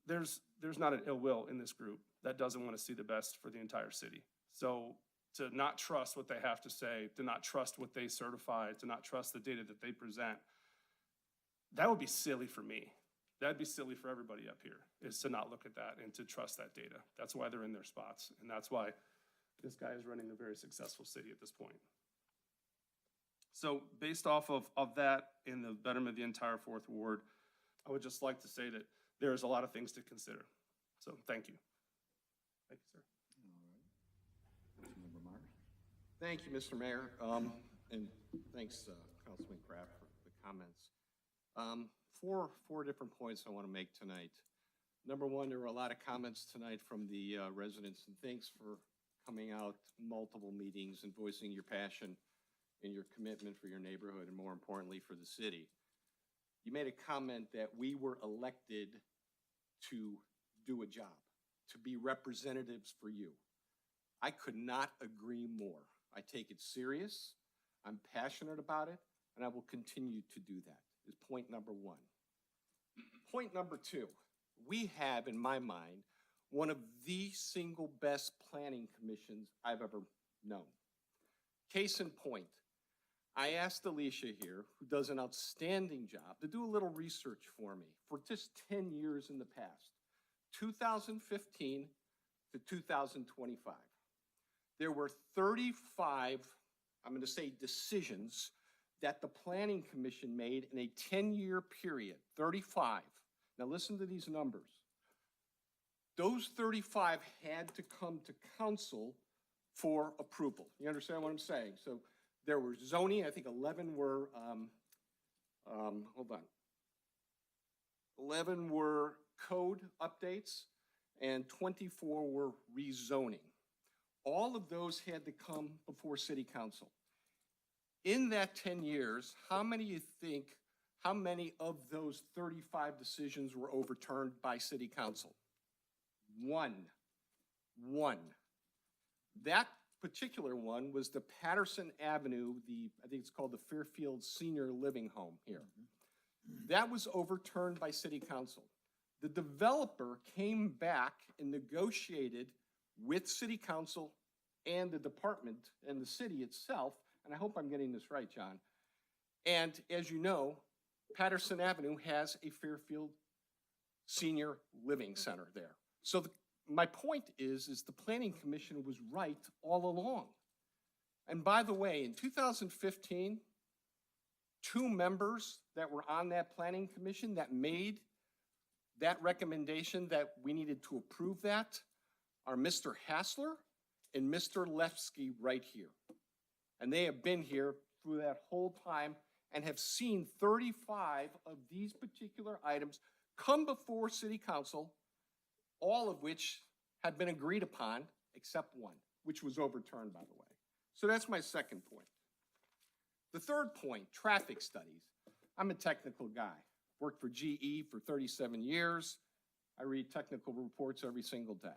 there's not an ill will in this group that doesn't want to see the best for the entire city. So to not trust what they have to say, to not trust what they certify, to not trust the data that they present, that would be silly for me. That'd be silly for everybody up here, is to not look at that and to trust that data. That's why they're in their spots, and that's why this guy is running a very successful city at this point. So based off of that in the betterment of the entire 4th Ward, I would just like to say that there's a lot of things to consider. So thank you. Thank you, sir. Councilmember Myers. Thank you, Mr. Mayor, and thanks, Councilman Kraft, for the comments. Four different points I want to make tonight. Number one, there were a lot of comments tonight from the residents, and thanks for coming out multiple meetings and voicing your passion and your commitment for your neighborhood, and more importantly, for the city. You made a comment that we were elected to do a job, to be representatives for you. I could not agree more. I take it serious, I'm passionate about it, and I will continue to do that, is point number one. Point number two, we have, in my mind, one of the single best planning commissions I've ever known. Case in point, I asked Alicia here, who does an outstanding job, to do a little research for me for just 10 years in the past, 2015 to 2025. There were 35, I'm going to say, decisions that the Planning Commission made in a 10-year period, 35. Now listen to these numbers. Those 35 had to come to council for approval. You understand what I'm saying? So there were zoning, I think 11 were, 11 were code updates and 24 were rezoning. All of those had to come before city council. In that 10 years, how many of those 35 decisions were overturned by city council? One. That particular one was the Patterson Avenue, I think it's called the Fairfield Senior Living Home here. That was overturned by city council. The developer came back and negotiated with city council and the department and the city itself, and I hope I'm getting this right, John. And as you know, Patterson Avenue has a Fairfield Senior Living Center there. So my point is the Planning Commission was right all along. And by the way, in 2015, 2 members that were on that Planning Commission that made that recommendation that we needed to approve that are Mr. Hassler and Mr. Lefsky right here. And they have been here through that whole time and have seen 35 of these particular items come before city council, all of which had been agreed upon except one, which was overturned, by the way. So that's my second point. The third point, traffic studies. I'm a technical guy. Worked for GE for 37 years. I read technical reports every single day.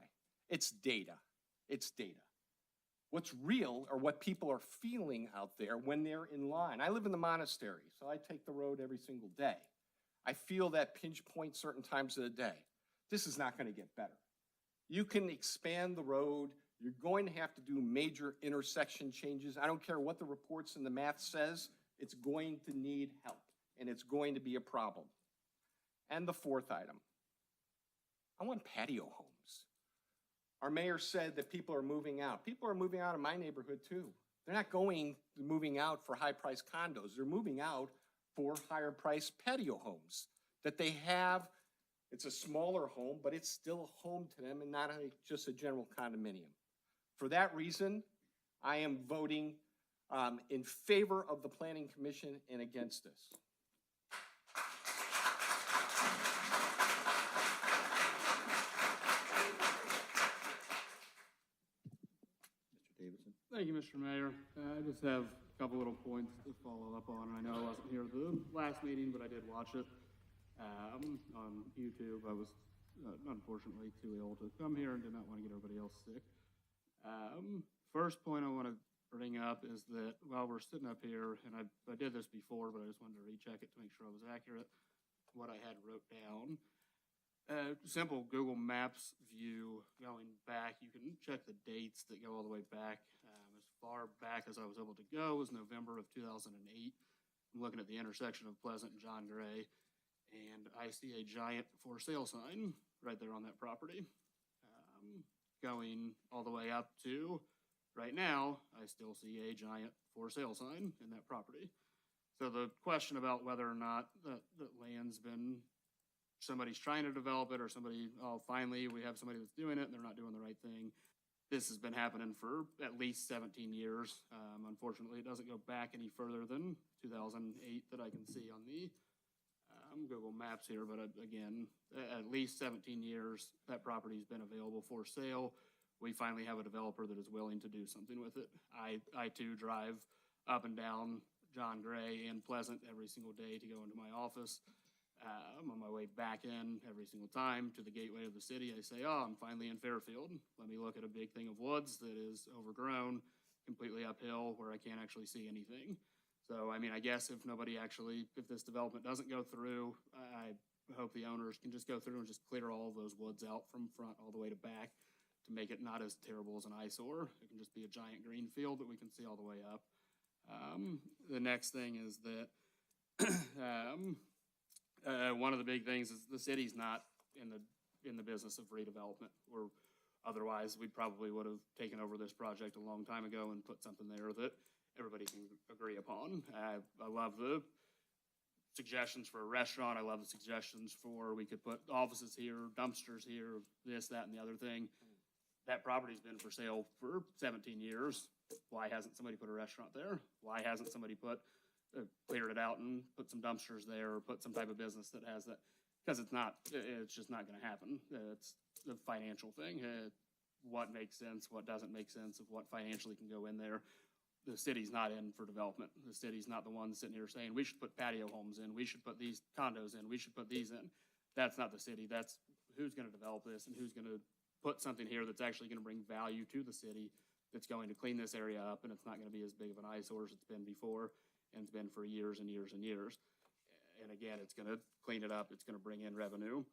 It's data. It's data. What's real are what people are feeling out there when they're in line. I live in the monastery, so I take the road every single day. I feel that pinch point certain times of the day. This is not going to get better. You can expand the road. You're going to have to do major intersection changes. I don't care what the reports and the math says. It's going to need help, and it's going to be a problem. And the fourth item, I want patio homes. Our mayor said that people are moving out. People are moving out of my neighborhood too. They're not moving out for high-priced condos. They're moving out for higher-priced patio homes that they have. It's a smaller home, but it's still a home to them and not just a general condominium. For that reason, I am voting in favor of the Planning Commission and against this. Mr. Davidson? Thank you, Mr. Mayor. I just have a couple little points to follow up on. I know I wasn't here at the last meeting, but I did watch it on YouTube. I was unfortunately too ill to come here and did not want to get everybody else sick. First point I want to bring up is that while we're sitting up here, and I did this before, but I just wanted to recheck it to make sure I was accurate, what I had wrote down. Simple Google Maps view going back, you can check the dates that go all the way back. As far back as I was able to go was November of 2008. I'm looking at the intersection of Pleasant and John Gray, and I see a giant for sale sign right there on that property. Going all the way up to right now, I still see a giant for sale sign in that property. So the question about whether or not that land's been, somebody's trying to develop it or somebody, oh, finally we have somebody that's doing it and they're not doing the right thing. This has been happening for at least 17 years. Unfortunately, it doesn't go back any further than 2008 that I can see on the Google Maps here, but again, at least 17 years, that property's been available for sale. We finally have a developer that is willing to do something with it. I too drive up and down John Gray and Pleasant every single day to go into my office. I'm on my way back in every single time to the gateway of the city. I say, oh, I'm finally in Fairfield. Let me look at a big thing of woods that is overgrown, completely uphill, where I can't actually see anything. So, I mean, I guess if this development doesn't go through, I hope the owners can just go through and just clear all of those woods out from front all the way to back to make it not as terrible as an eyesore. It can just be a giant green field that we can see all the way up. The next thing is that one of the big things is the city's not in the business of redevelopment, or otherwise we probably would have taken over this project a long time ago and put something there that everybody can agree upon. I love the suggestions for a restaurant. I love the suggestions for we could put offices here, dumpsters here, this, that, and the other thing. That property's been for sale for 17 years. Why hasn't somebody put a restaurant there? Why hasn't somebody cleared it out and put some dumpsters there or put some type of business that has that? Because it's just not going to happen. It's the financial thing. what makes sense, what doesn't make sense, of what financially can go in there. The city's not in for development. The city's not the one sitting here saying, we should put patio homes in, we should put these condos in, we should put these in. That's not the city. That's who's gonna develop this and who's gonna put something here that's actually gonna bring value to the city, that's going to clean this area up, and it's not gonna be as big of an eyesore as it's been before, and it's been for years and years and years. And again, it's gonna clean it up, it's gonna bring in revenue.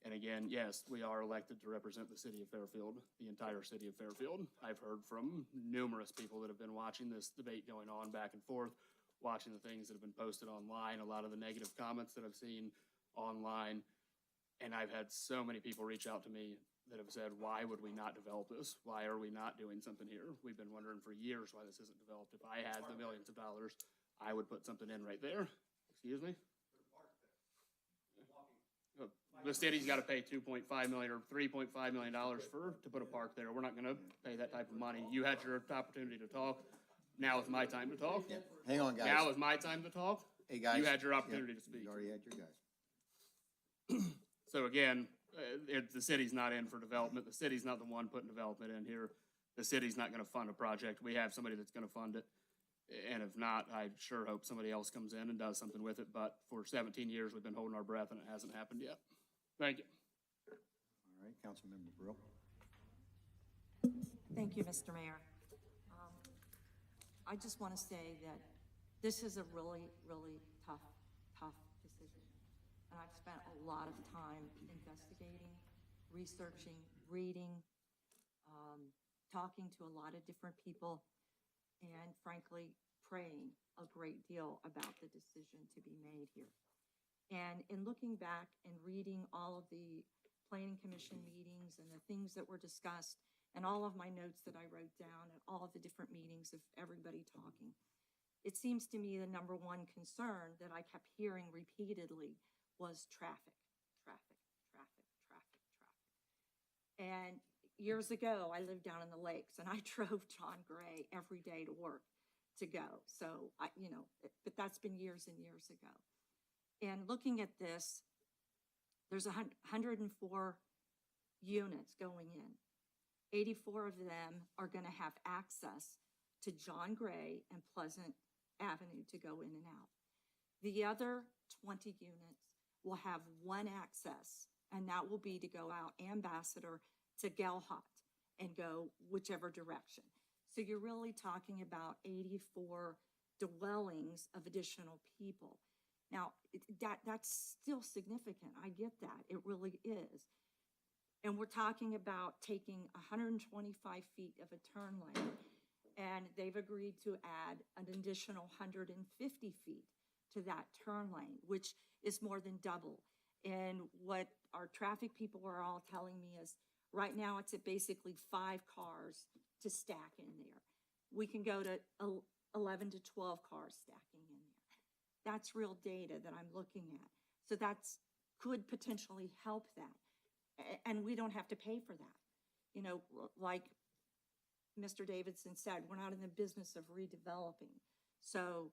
And again, yes, we are elected to represent the city of Fairfield, the entire city of Fairfield. I've heard from numerous people that have been watching this debate going on back and forth, watching the things that have been posted online, a lot of the negative comments that I've seen online. And I've had so many people reach out to me that have said, why would we not develop this? Why are we not doing something here? We've been wondering for years why this isn't developed. If I had the millions of dollars, I would put something in right there. Excuse me? The city's got to pay $2.5 million or $3.5 million to put a park there. We're not going to pay that type of money. You had your opportunity to talk. Now is my time to talk. Yeah. Hang on, guys. Now is my time to talk. Hey, guys. You had your opportunity to speak. You already had your guys. So again, the city's not in for development. The city's not the one putting development in here. The city's not going to fund a project. We have somebody that's going to fund it. And if not, I sure hope somebody else comes in and does something with it. But for 17 years, we've been holding our breath and it hasn't happened yet. Thank you. All right, Councilmember Brill. Thank you, Mr. Mayor. I just want to say that this is a really, really tough decision. And I've spent a lot of time investigating, researching, reading, talking to a lot of different people, and frankly, praying a great deal about the decision to be made here. And in looking back and reading all of the planning commission meetings and the things that were discussed and all of my notes that I wrote down at all of the different meetings of everybody talking, it seems to me the number one concern that I kept hearing repeatedly was traffic, traffic, traffic, traffic, traffic. And years ago, I lived down in the lakes and I drove John Gray every day to work to go. So but that's been years and years ago. And looking at this, there's 104 units going in. 84 of them are going to have access to John Gray and Pleasant Avenue to go in and out. The other 20 units will have one access, and that will be to go out Ambassador to Gelhot and go whichever direction. So you're really talking about 84 dwellings of additional people. Now, that's still significant. I get that. It really is. And we're talking about taking 125 feet of a turn lane, and they've agreed to add an additional 150 feet to that turn lane, which is more than double. And what our traffic people are all telling me is right now it's at basically 5 cars to stack in there. We can go to 11 to 12 cars stacking in there. That's real data that I'm looking at. So that's could potentially help that. And we don't have to pay for that. Like Mr. Davidson said, we're not in the business of redeveloping. So,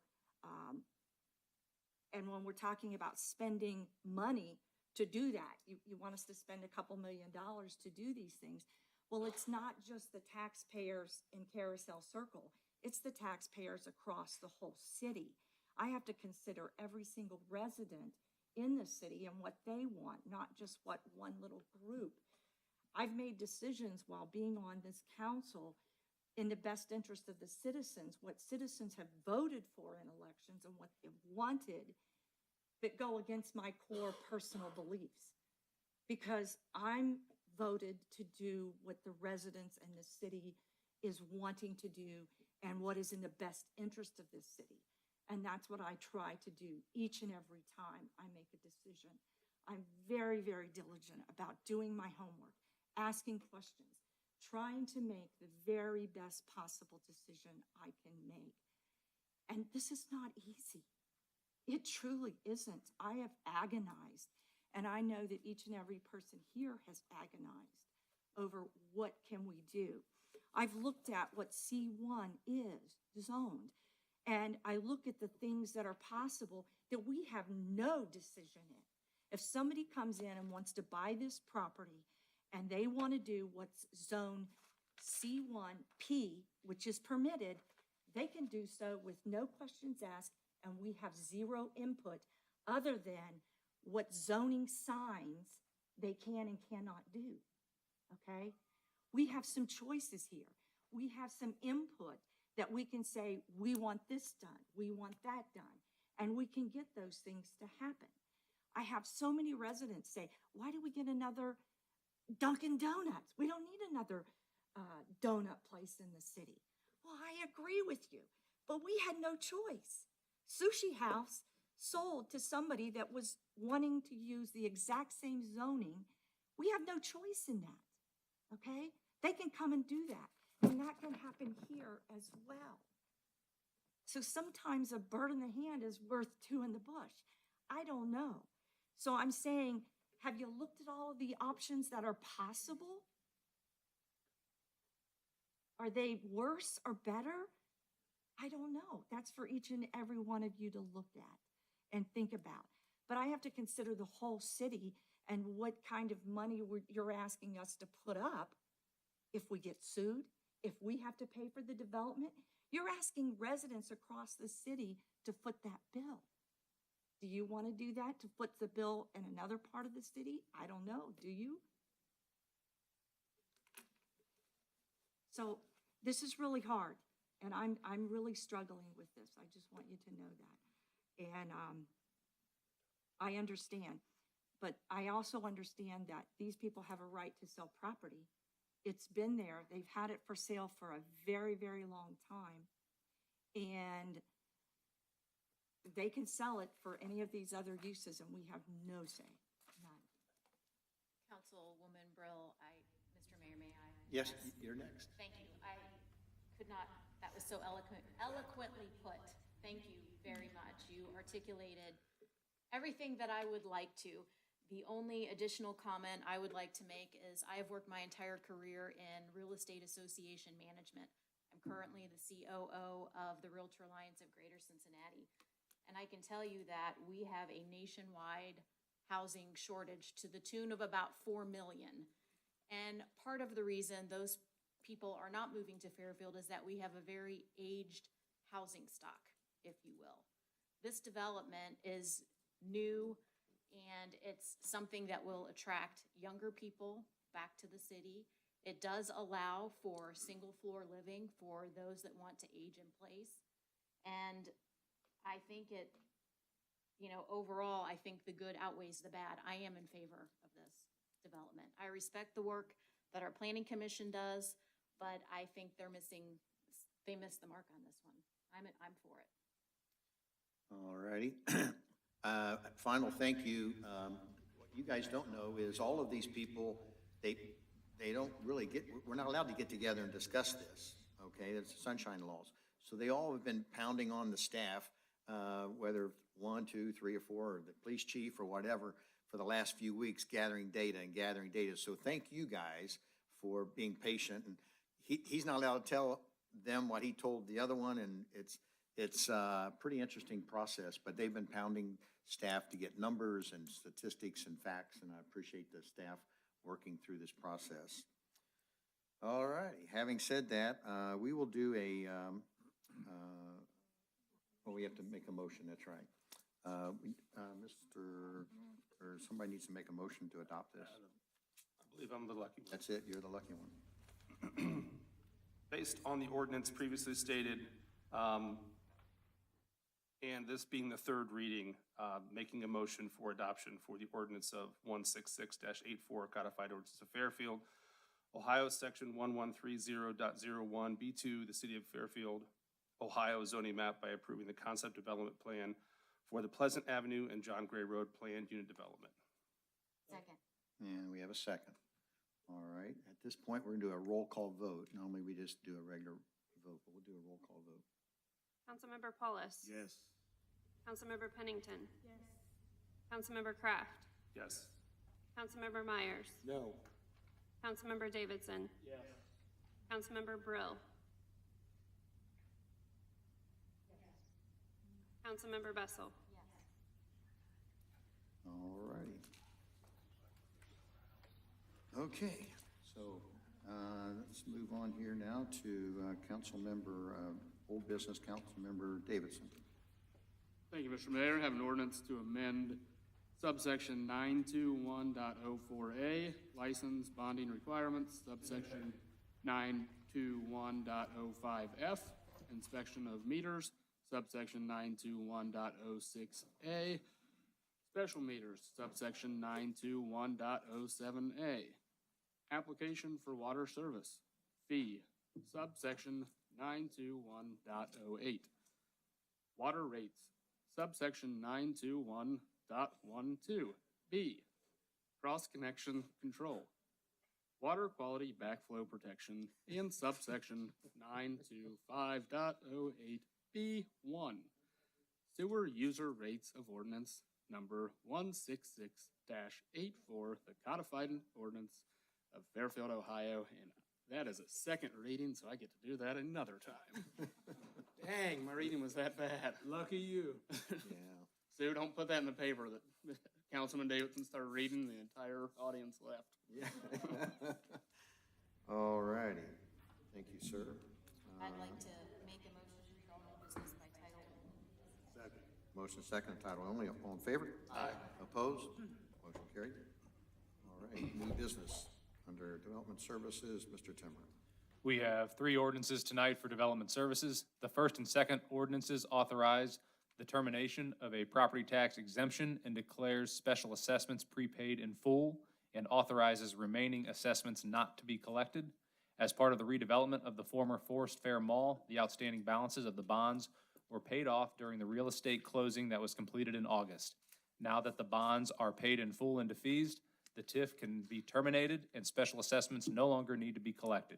and when we're talking about spending money to do that, you want us to spend a couple $1 million to do these things. Well, it's not just the taxpayers in Carousel Circle. It's the taxpayers across the whole city. I have to consider every single resident in the city and what they want, not just what one little group. I've made decisions while being on this council in the best interest of the citizens, what citizens have voted for in elections and what they've wanted, that go against my core personal beliefs. Because I'm voted to do what the residents and the city is wanting to do and what is in the best interest of this city. And that's what I try to do each and every time I make a decision. I'm very, very diligent about doing my homework, asking questions, trying to make the very best possible decision I can make. And this is not easy. It truly isn't. I have agonized, and I know that each and every person here has agonized over what can we do. I've looked at what C1 is zoned, and I look at the things that are possible that we have no decision in. If somebody comes in and wants to buy this property and they want to do what's zone C1P, which is permitted, they can do so with no questions asked, and we have zero input other than what zoning signs they can and cannot do, okay? We have some choices here. We have some input that we can say, we want this done, we want that done, and we can get those things to happen. I have so many residents say, why do we get another Dunkin' Donuts? We don't need another donut place in the city. Well, I agree with you, but we had no choice. Sushi House sold to somebody that was wanting to use the exact same zoning. We have no choice in that, okay? They can come and do that, and that can happen here as well. So sometimes a bird in the hand is worth two in the bush. I don't know. So I'm saying, have you looked at all of the options that are possible? Are they worse or better? I don't know. That's for each and every one of you to look at and think about. But I have to consider the whole city and what kind of money you're asking us to put up if we get sued, if we have to pay for the development. You're asking residents across the city to foot that bill. Do you want to do that, to foot the bill in another part of the city? I don't know. Do you? So this is really hard, and I'm really struggling with this. I just want you to know that. And I understand, but I also understand that these people have a right to sell property. It's been there. They've had it for sale for a very, very long time. And they can sell it for any of these other uses, and we have no say, none. Councilwoman Brill, Mr. Mayor, may I? Yes, you're next. Thank you. I could not, that was so eloquently put. Thank you very much. You articulated everything that I would like to. The only additional comment I would like to make is I have worked my entire career in real estate association management. I'm currently the COO of the Realtor Alliance of Greater Cincinnati. And I can tell you that we have a nationwide housing shortage to the tune of about 4 million. And part of the reason those people are not moving to Fairfield is that we have a very aged housing stock, if you will. This development is new, and it's something that will attract younger people back to the city. It does allow for single floor living for those that want to age in place. And I think it, overall, I think the good outweighs the bad. I am in favor of this development. I respect the work that our planning commission does, but I think they missed the mark on this one. I'm for it. All righty. Final thank you. What you guys don't know is all of these people, they don't really we're not allowed to get together and discuss this, okay? It's the sunshine laws. So they all have been pounding on the staff, whether 1, 2, 3, or 4, or the police chief or whatever, for the last few weeks, gathering data. So thank you guys for being patient. And he's not allowed to tell them what he told the other one, and it's a pretty interesting process, but they've been pounding staff to get numbers and statistics and facts, and I appreciate the staff working through this process. All righty, having said that, we will do we have to make a motion, that's right. Somebody needs to make a motion to adopt this. I believe I'm the lucky one. That's it, you're the lucky one. Based on the ordinance previously stated, and this being the third reading, making a motion for adoption for the ordinance of 166-84 codified ordinance of Fairfield, Ohio, section 1130.01 B2, the city of Fairfield, Ohio zoning map by approving the concept development plan for the Pleasant Avenue and John Gray Road planned unit development. Second. And we have a second. All right, at this point, we're gonna do a roll call vote. Normally, we just do a regular vote, but we'll do a roll call vote. Councilmember Paulus. Yes. Councilmember Pennington. Yes. Councilmember Kraft. Yes. Councilmember Myers. No. Councilmember Davidson. Yes. Councilmember Brill. Councilmember Bessel. All righty. Okay, so let's move on here now to Council Member, Old Business Council Member Davidson. Thank you, Mr. Mayor. I have an ordinance to amend subsection 921.04A, license bonding requirements, subsection 921.05F, inspection of meters, subsection 921.06A, special meters, subsection 921.07A, application for water service, fee, subsection 921.08, water rates, subsection 921.12B, cross-connection control, water quality backflow protection, and subsection 925.08B1, sewer user rates of ordinance number 166-84, the codified ordinance of Fairfield, Ohio, and that is a second reading, so I get to do that another time. Dang, my reading was that bad. Lucky you. Yeah. Sue, don't put that in the paper that Councilman Davidson started reading, the entire audience left. Yeah. All righty. Thank you, sir. I'd like to make a motion to call new business by title only. Second. Motion second, title only. All in favor? Aye. Opposed? Motion carried. All right, new business. Under Development Services, Mr. Timmer. We have 3 ordinances tonight for Development Services. The first and second ordinances authorize the termination of a property tax exemption and declares special assessments prepaid in full and authorizes remaining assessments not to be collected. As part of the redevelopment of the former Forest Fair Mall, the outstanding balances of the bonds were paid off during the real estate closing that was completed in August. Now that the bonds are paid in full and defeased, the TIF can be terminated and special assessments no longer need to be collected.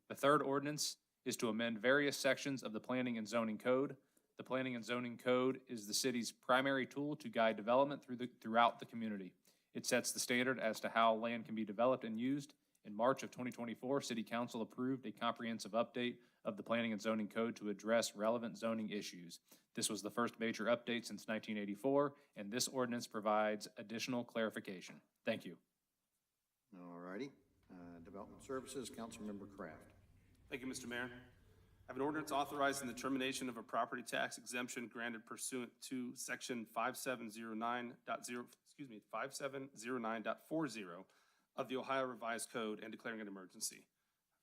The third ordinance is to amend various sections of the Planning and Zoning Code. The Planning and Zoning Code is the city's primary tool to guide development throughout the community. It sets the standard as to how land can be developed and used. In March of 2024, City Council approved a comprehensive update of the Planning and Zoning Code to address relevant zoning issues. This was the first major update since 1984, and this ordinance provides additional clarification. Thank you. All righty. Development Services, Councilmember Kraft. Thank you, Mr. Mayor. I have an ordinance authorizing the termination of a property tax exemption granted pursuant to section 5709.40 of the Ohio Revised Code and declaring an emergency.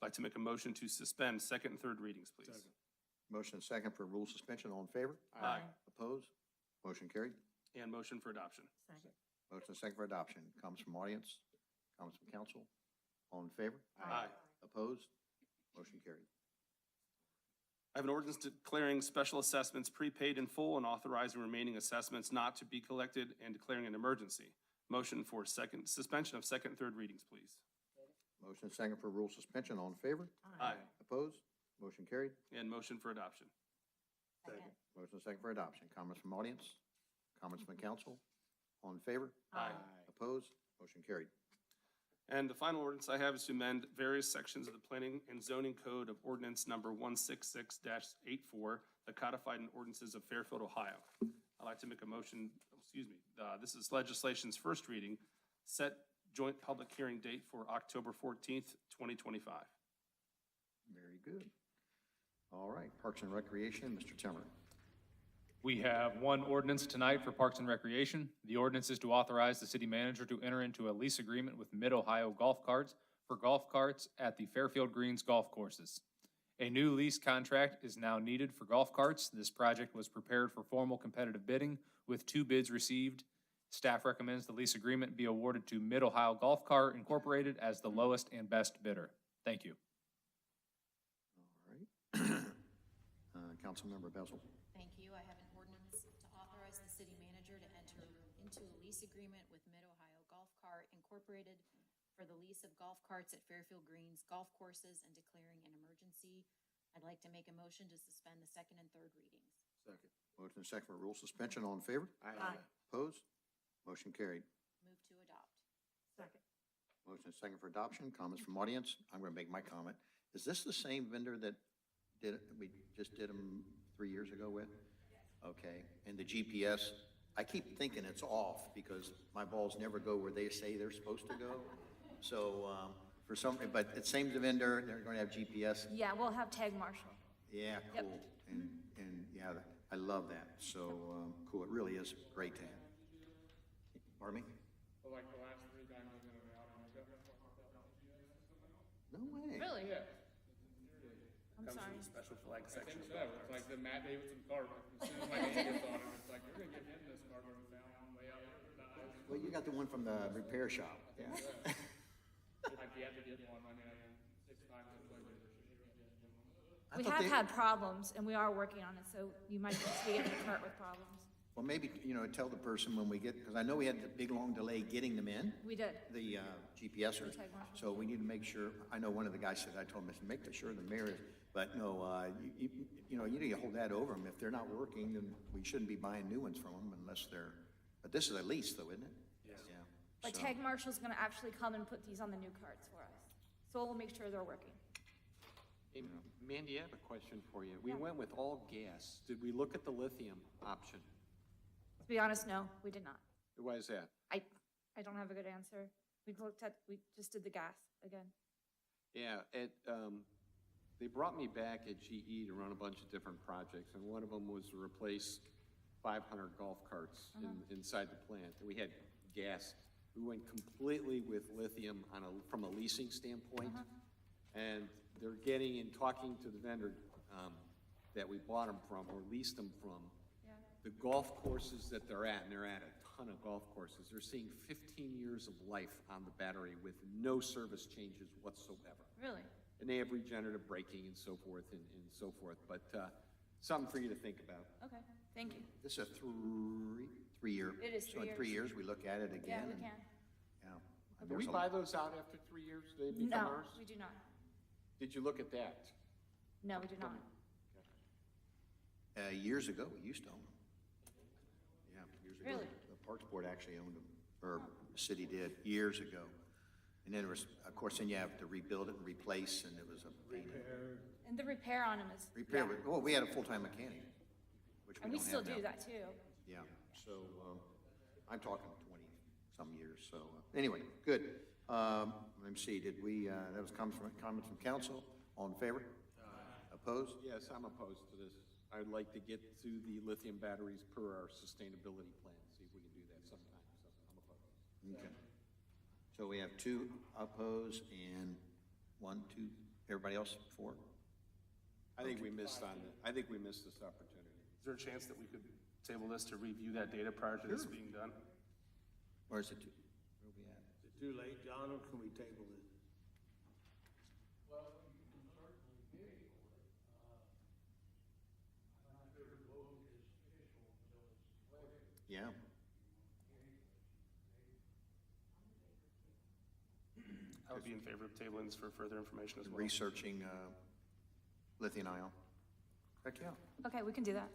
I'd like to make a motion to suspend second and third readings, please. Second. Motion second for rule suspension. All in favor? Aye. Opposed? Motion carried. And motion for adoption. Second. Motion second for adoption. Comments from audience? Comments from council? All in favor? Aye. Opposed? Motion carried. I have an ordinance declaring special assessments prepaid in full and authorizing remaining assessments not to be collected and declaring an emergency. Motion for suspension of second and third readings, please. Motion second for rule suspension. All in favor? Aye. Opposed? Motion carried. And motion for adoption. Second. Motion second for adoption. Comments from audience? Comments from council? All in favor? Aye. Opposed? Motion carried. And the final ordinance I have is to amend various sections of the Planning and Zoning Code of Ordinance number 166-84, the codified ordinances of Fairfield, Ohio. I'd like to make a motion, this is legislation's first reading, set joint public hearing date for October 14th, 2025. Very good. All right, Parks and Recreation, Mr. Timmer. We have one ordinance tonight for Parks and Recreation. The ordinance is to authorize the city manager to enter into a lease agreement with Mid-Ohio Golf Carts for golf carts at the Fairfield Greens golf courses. A new lease contract is now needed for golf carts. This project was prepared for formal competitive bidding with 2 bids received. Staff recommends the lease agreement be awarded to Mid-Ohio Golf Cart Incorporated as the lowest and best bidder. Thank you. All right. Councilmember Bezel. Thank you. I have an ordinance to authorize the city manager to enter into a lease agreement with Mid-Ohio Golf Cart Incorporated for the lease of golf carts at Fairfield Greens golf courses and declaring an emergency. I'd like to make a motion to suspend the second and third readings. Second. Motion second for rule suspension. All in favor? Aye. Opposed? Motion carried. Move to adopt. Second. Motion second for adoption. Comments from audience? I'm going to make my comment. Is this the same vendor that we just did them 3 years ago with? Okay. And the GPS, I keep thinking it's off because my balls never go where they say they're supposed to go. So, for some, but it seems the vendor, they're going to have GPS. Yeah, we'll have tag marshal. Yeah, Yep. cool. And yeah, I love that. So, cool. It really is great to have. Pardon me? Like the last 3 times I've been out, No way. Really? Yeah. I'm Comes sorry. from the special flag I section. think so. It's like the Matt Davidson card. As soon as my name gets on it, it's like, you're gonna give him this card when we found way out there. Well, you got the one from the repair shop. Yeah. I'd be happy to get one. I mean, 6 times I've played with it. We have had problems, and we are working on it, so you might just be getting a cart with problems. Well, maybe, tell the person when we get, because I know we had the big, long delay getting them in. We did. The GPSers. Tag marshal. So we need to make sure, I know one of the guys said, I told him, make sure the mayor is, but no, you need to hold that over them. If they're not working, then we shouldn't be buying new ones from them unless they're, but this is a lease though, isn't it? Yes. Yeah. But So- tag marshal's gonna actually come and put these on the new carts for us. So we'll make sure they're working. Hey, Mandy, I have a question for you. We went with all gas. Did we look at the lithium option? To be honest, no, we did not. Why is that? I don't have a good answer. We just did the gas again. Yeah, they brought me back at GE to run a bunch of different projects, and one of them was to replace 500 golf carts inside the plant. And we had gas. We went completely with lithium from a leasing standpoint. And they're getting in talking to the vendor that we bought them from or leased them from. Yeah. The golf courses that they're at, and they're at a ton of golf courses, they're seeing 15 years of life on the battery with no service changes whatsoever. Really? And they have regenerative braking and so forth and so forth, but something for you to think about. Okay, thank you. This is a three-year. It is So 3 in 3 years. years, we look at it again. Yeah, we and- can. Yeah. And Do we there's a- buy those out after 3 years? Do they become No, ours? we do not. Did you look at that? No, we do not. Years ago, we used to own them. Yeah, years ago. Really? The Parks Board actually owned them, or the city did, years ago. And then there was, of course, then you have to rebuild it and replace, and it was a pain. And the repair on them is. Repair, yeah. well, we had a full-time mechanic, which we And we don't still have now. do that too. Yeah, so, I'm talking 20-some years, so, anyway, good. Let me see, did we, that was comments from council, all in favor? Opposed? Yes, I'm opposed to this. I'd like to get to the lithium batteries per our sustainability plan, see if we can do that sometime, so I'm opposed. Okay. So we have 2 opposed and 1, 2, everybody else 4? I think we missed I think we missed this opportunity. Is there a chance that we could table this to review that data prior to this being done? Or is it 2? Where are we at? Is it too late, John, or can we table this? Yeah. I would be in favor of tabling this for further information as well. Researching lithium ion. Heck, yeah. Okay, we can do that.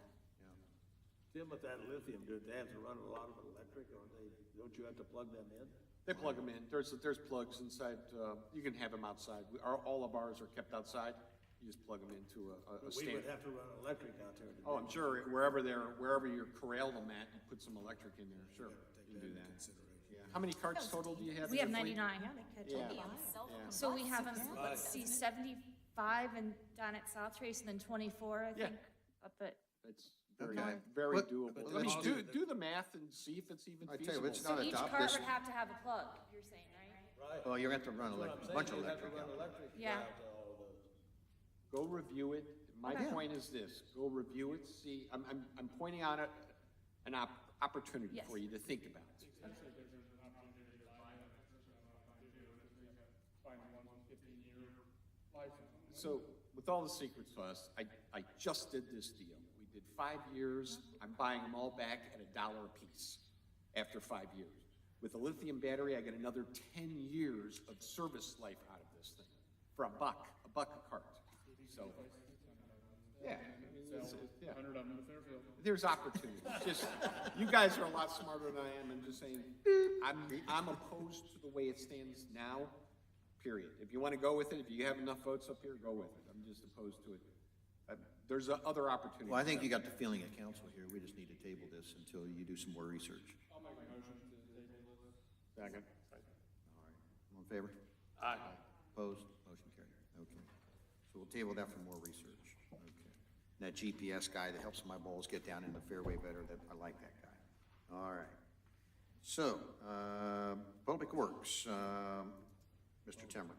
Tim, with that lithium, do they have to run a lot of electric, or don't you have to plug them in? They plug them in. There's plugs inside. You can have them outside. All of ours are kept outside. You just plug them into a We stand. would have to run electric out there. to Oh, do I'm it. sure wherever you corral them at, you put some electric in there. Sure, you can do that. Yeah. How many carts total do you have? We in have your fleet? 99. Yeah. So we have them, let's see, 75 and down at South Trace, and then 24, I Yeah. think, up at. It's very, Okay. very But- doable. but I mean, let's do the math and see if it's even I tell you, feasible. it's So not each adopt cart this. would have to have a plug, you're saying, right? Well, you're going to have to run That's what electric, I'm a bunch of saying, you'd have to electric run out. electric Yeah. out to all the. Go review it. My Okay. point is this, go review it, see, I'm pointing out an opportunity Yes. for you to think about. So with all the secret sauce, I just did this deal. We did 5 years. I'm buying them all back at $1 a piece after 5 years. With a lithium battery, I get another 10 years of service life out of this thing for $1 a cart. So, yeah. Yeah. There's opportunity. Just, you guys are a lot smarter than I am, and just saying, I'm opposed to the way it stands now, period. If you want to go with it, if you have enough votes up here, go with it. I'm just opposed to it. There's other opportunities. Well, I think you got the feeling at council here. We just need to table this until you do some more research. I'll make a motion to table this. Second. All right. favor? Aye. Opposed? Motion carried. Okay. So we'll table that for more research. Okay. That GPS guy that helps my balls get down in the fairway better, that, I like that guy. All right. So, Public Works, Mr. Timmer.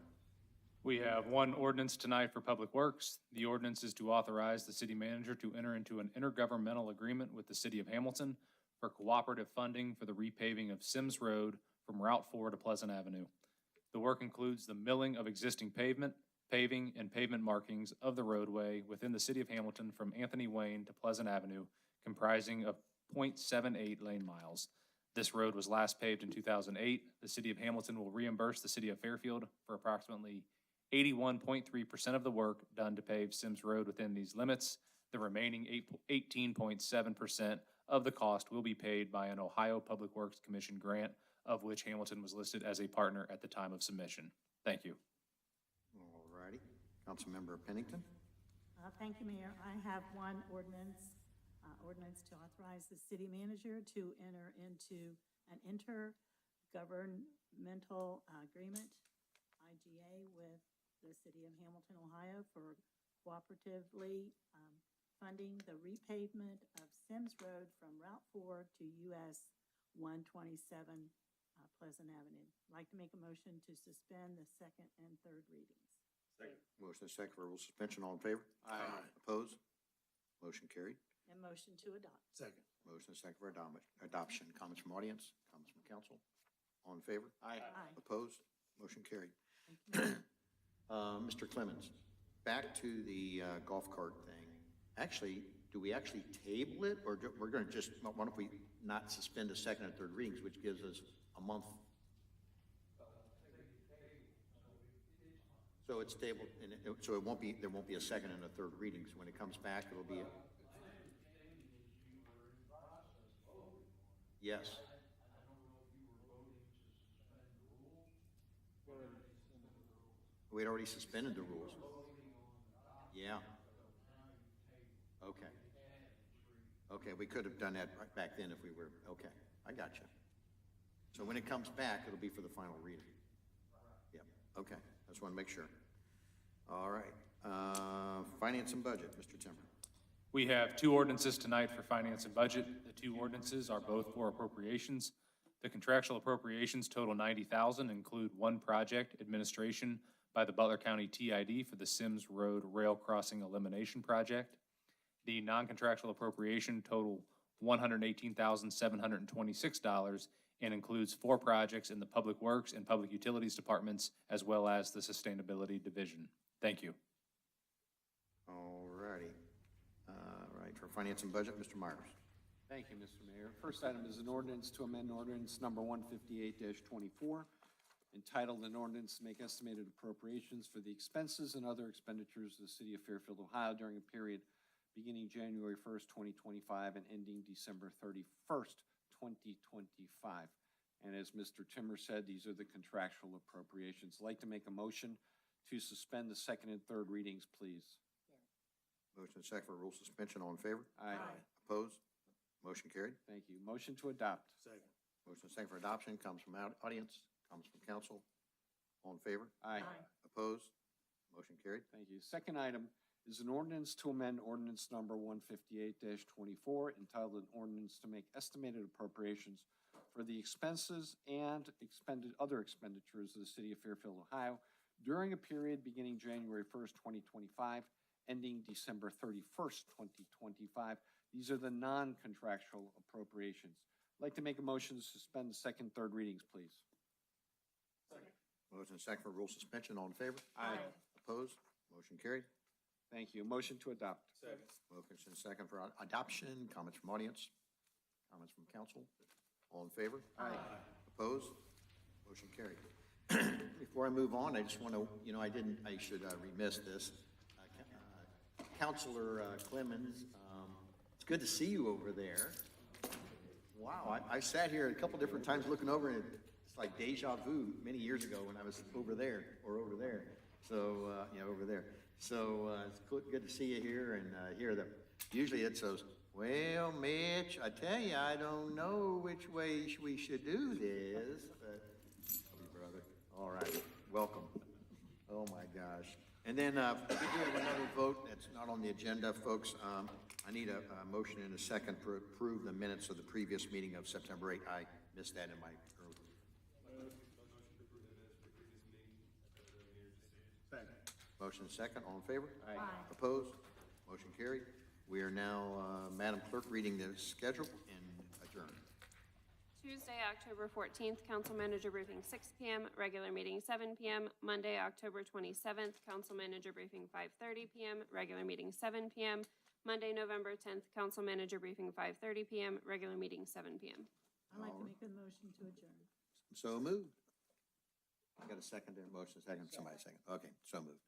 We have one ordinance tonight for Public Works. The ordinance is to authorize the city manager to enter into an intergovernmental agreement with the city of Hamilton for cooperative funding for the repaving of Sims Road from Route 4 to Pleasant Avenue. The work includes the milling of existing pavement, paving, and pavement markings of the roadway within the city of Hamilton from Anthony Wayne to Pleasant Avenue, comprising of 0.78 lane miles. This road was last paved in 2008. The city of Hamilton will reimburse the city of Fairfield for approximately 81.3% of the work done to pave Sims Road within these limits. The remaining 18.7% of the cost will be paid by an Ohio Public Works Commission grant, of which Hamilton was listed as a partner at the time of submission. Thank you. All righty. Councilmember Pennington. Thank you, Mayor. I have one ordinance to authorize the city manager to enter into an intergovernmental agreement, IGA, with the city of Hamilton, Ohio for cooperatively funding the repavement of Sims Road from Route 4 to US 127 Pleasant Avenue. I'd like to make a motion to suspend the second and third readings. Second. Motion is second for rule suspension. All in favor? Aye. Opposed? Motion carried. And motion to adopt. Second. Motion is second for adoption. Comments from audience? Comments from council? All in favor? Aye. Aye. Opposed? Motion carried. Mr. Clemens, back to the golf cart thing. Actually, do we actually table it, or we're going to just, why don't we not suspend the second and third readings, which gives us a month? So it's tabled, and so it won't be, there won't be a second and a third reading. So when it comes back, it'll be yes. We'd already suspended the rules. Yeah. Okay. Okay, we could have done that right back then if we were, okay, I got you. So when it comes back, it'll be for the final reading. Yep, okay, I just want to make sure. All right, Finance and Budget, Mr. Timmer. We have two ordinances tonight for finance and budget. The two ordinances are both for appropriations. The contractual appropriations total $90,000, include one project administration by the Butler County TID for the Sims Road Rail Crossing Elimination Project. The non-contractual appropriation total $118,726 and includes 4 projects in the Public Works and Public Utilities Departments, as well as the Sustainability Division. Thank you. All righty. Right, for Finance and Budget, Mr. Myers. Thank you, Mr. Mayor. First item is an ordinance to amend ordinance number 158-24, entitled an ordinance to make estimated appropriations for the expenses and other expenditures of the city of Fairfield, Ohio during a period beginning January 1st, 2025 and ending December 31st, 2025. And as Mr. Timmer said, these are the contractual appropriations. I'd like to make a motion to suspend the second and third readings, please. Motion second for rule suspension. All in favor? Aye. Opposed? Motion carried. Thank you. Motion to adopt. Second. Motion second for adoption. Comes from audience. Comes from council. All in favor? Aye. Opposed? Motion carried. Thank you. Second item is an ordinance to amend ordinance number 158-24, entitled an ordinance to make estimated appropriations for the expenses and other expenditures of the city of Fairfield, Ohio during a period beginning January 1st, 2025, ending December 31st, 2025. These are the non-contractual appropriations. I'd like to make a motion to suspend the second, third readings, please. Second. Motion second for rule suspension. All in favor? Aye. Opposed? Motion carried. Thank you. Motion to adopt. Second. Motion second for adoption. Comments from audience? Comments from council? All in favor? Aye. Opposed? Motion carried. Before I move on, I just want to, I should remiss this. Councilor Clemens, it's good to see you over there. Wow, I sat here a couple different times looking over, and it's like deja vu many years ago when I was over there or over there. So, over there. So it's good to see you here and hear them. Usually it's those, well, Mitch, I tell you, I don't know which way we should do this. But, brother. All right, welcome. Oh, my gosh. And then, we do have another vote that's not on the agenda, folks. I need a motion and a second to approve the minutes of the previous meeting of September 8th. I missed that in my early. Second. Motion second, all in favor? Aye. Opposed? Motion carried. We are now, Madam Clerk, reading the schedule and adjourn. Tuesday, October 14th, council manager briefing 6 p.m., regular meeting 7 p.m. Monday, October 27th, council manager briefing 5:30 p.m., regular meeting 7 p.m. Monday, November 10th, council manager briefing 5:30 p.m., regular meeting 7 p.m. I'd like to make a motion to adjourn. So moved. I got a second there, motion second, somebody second. Okay, so moved.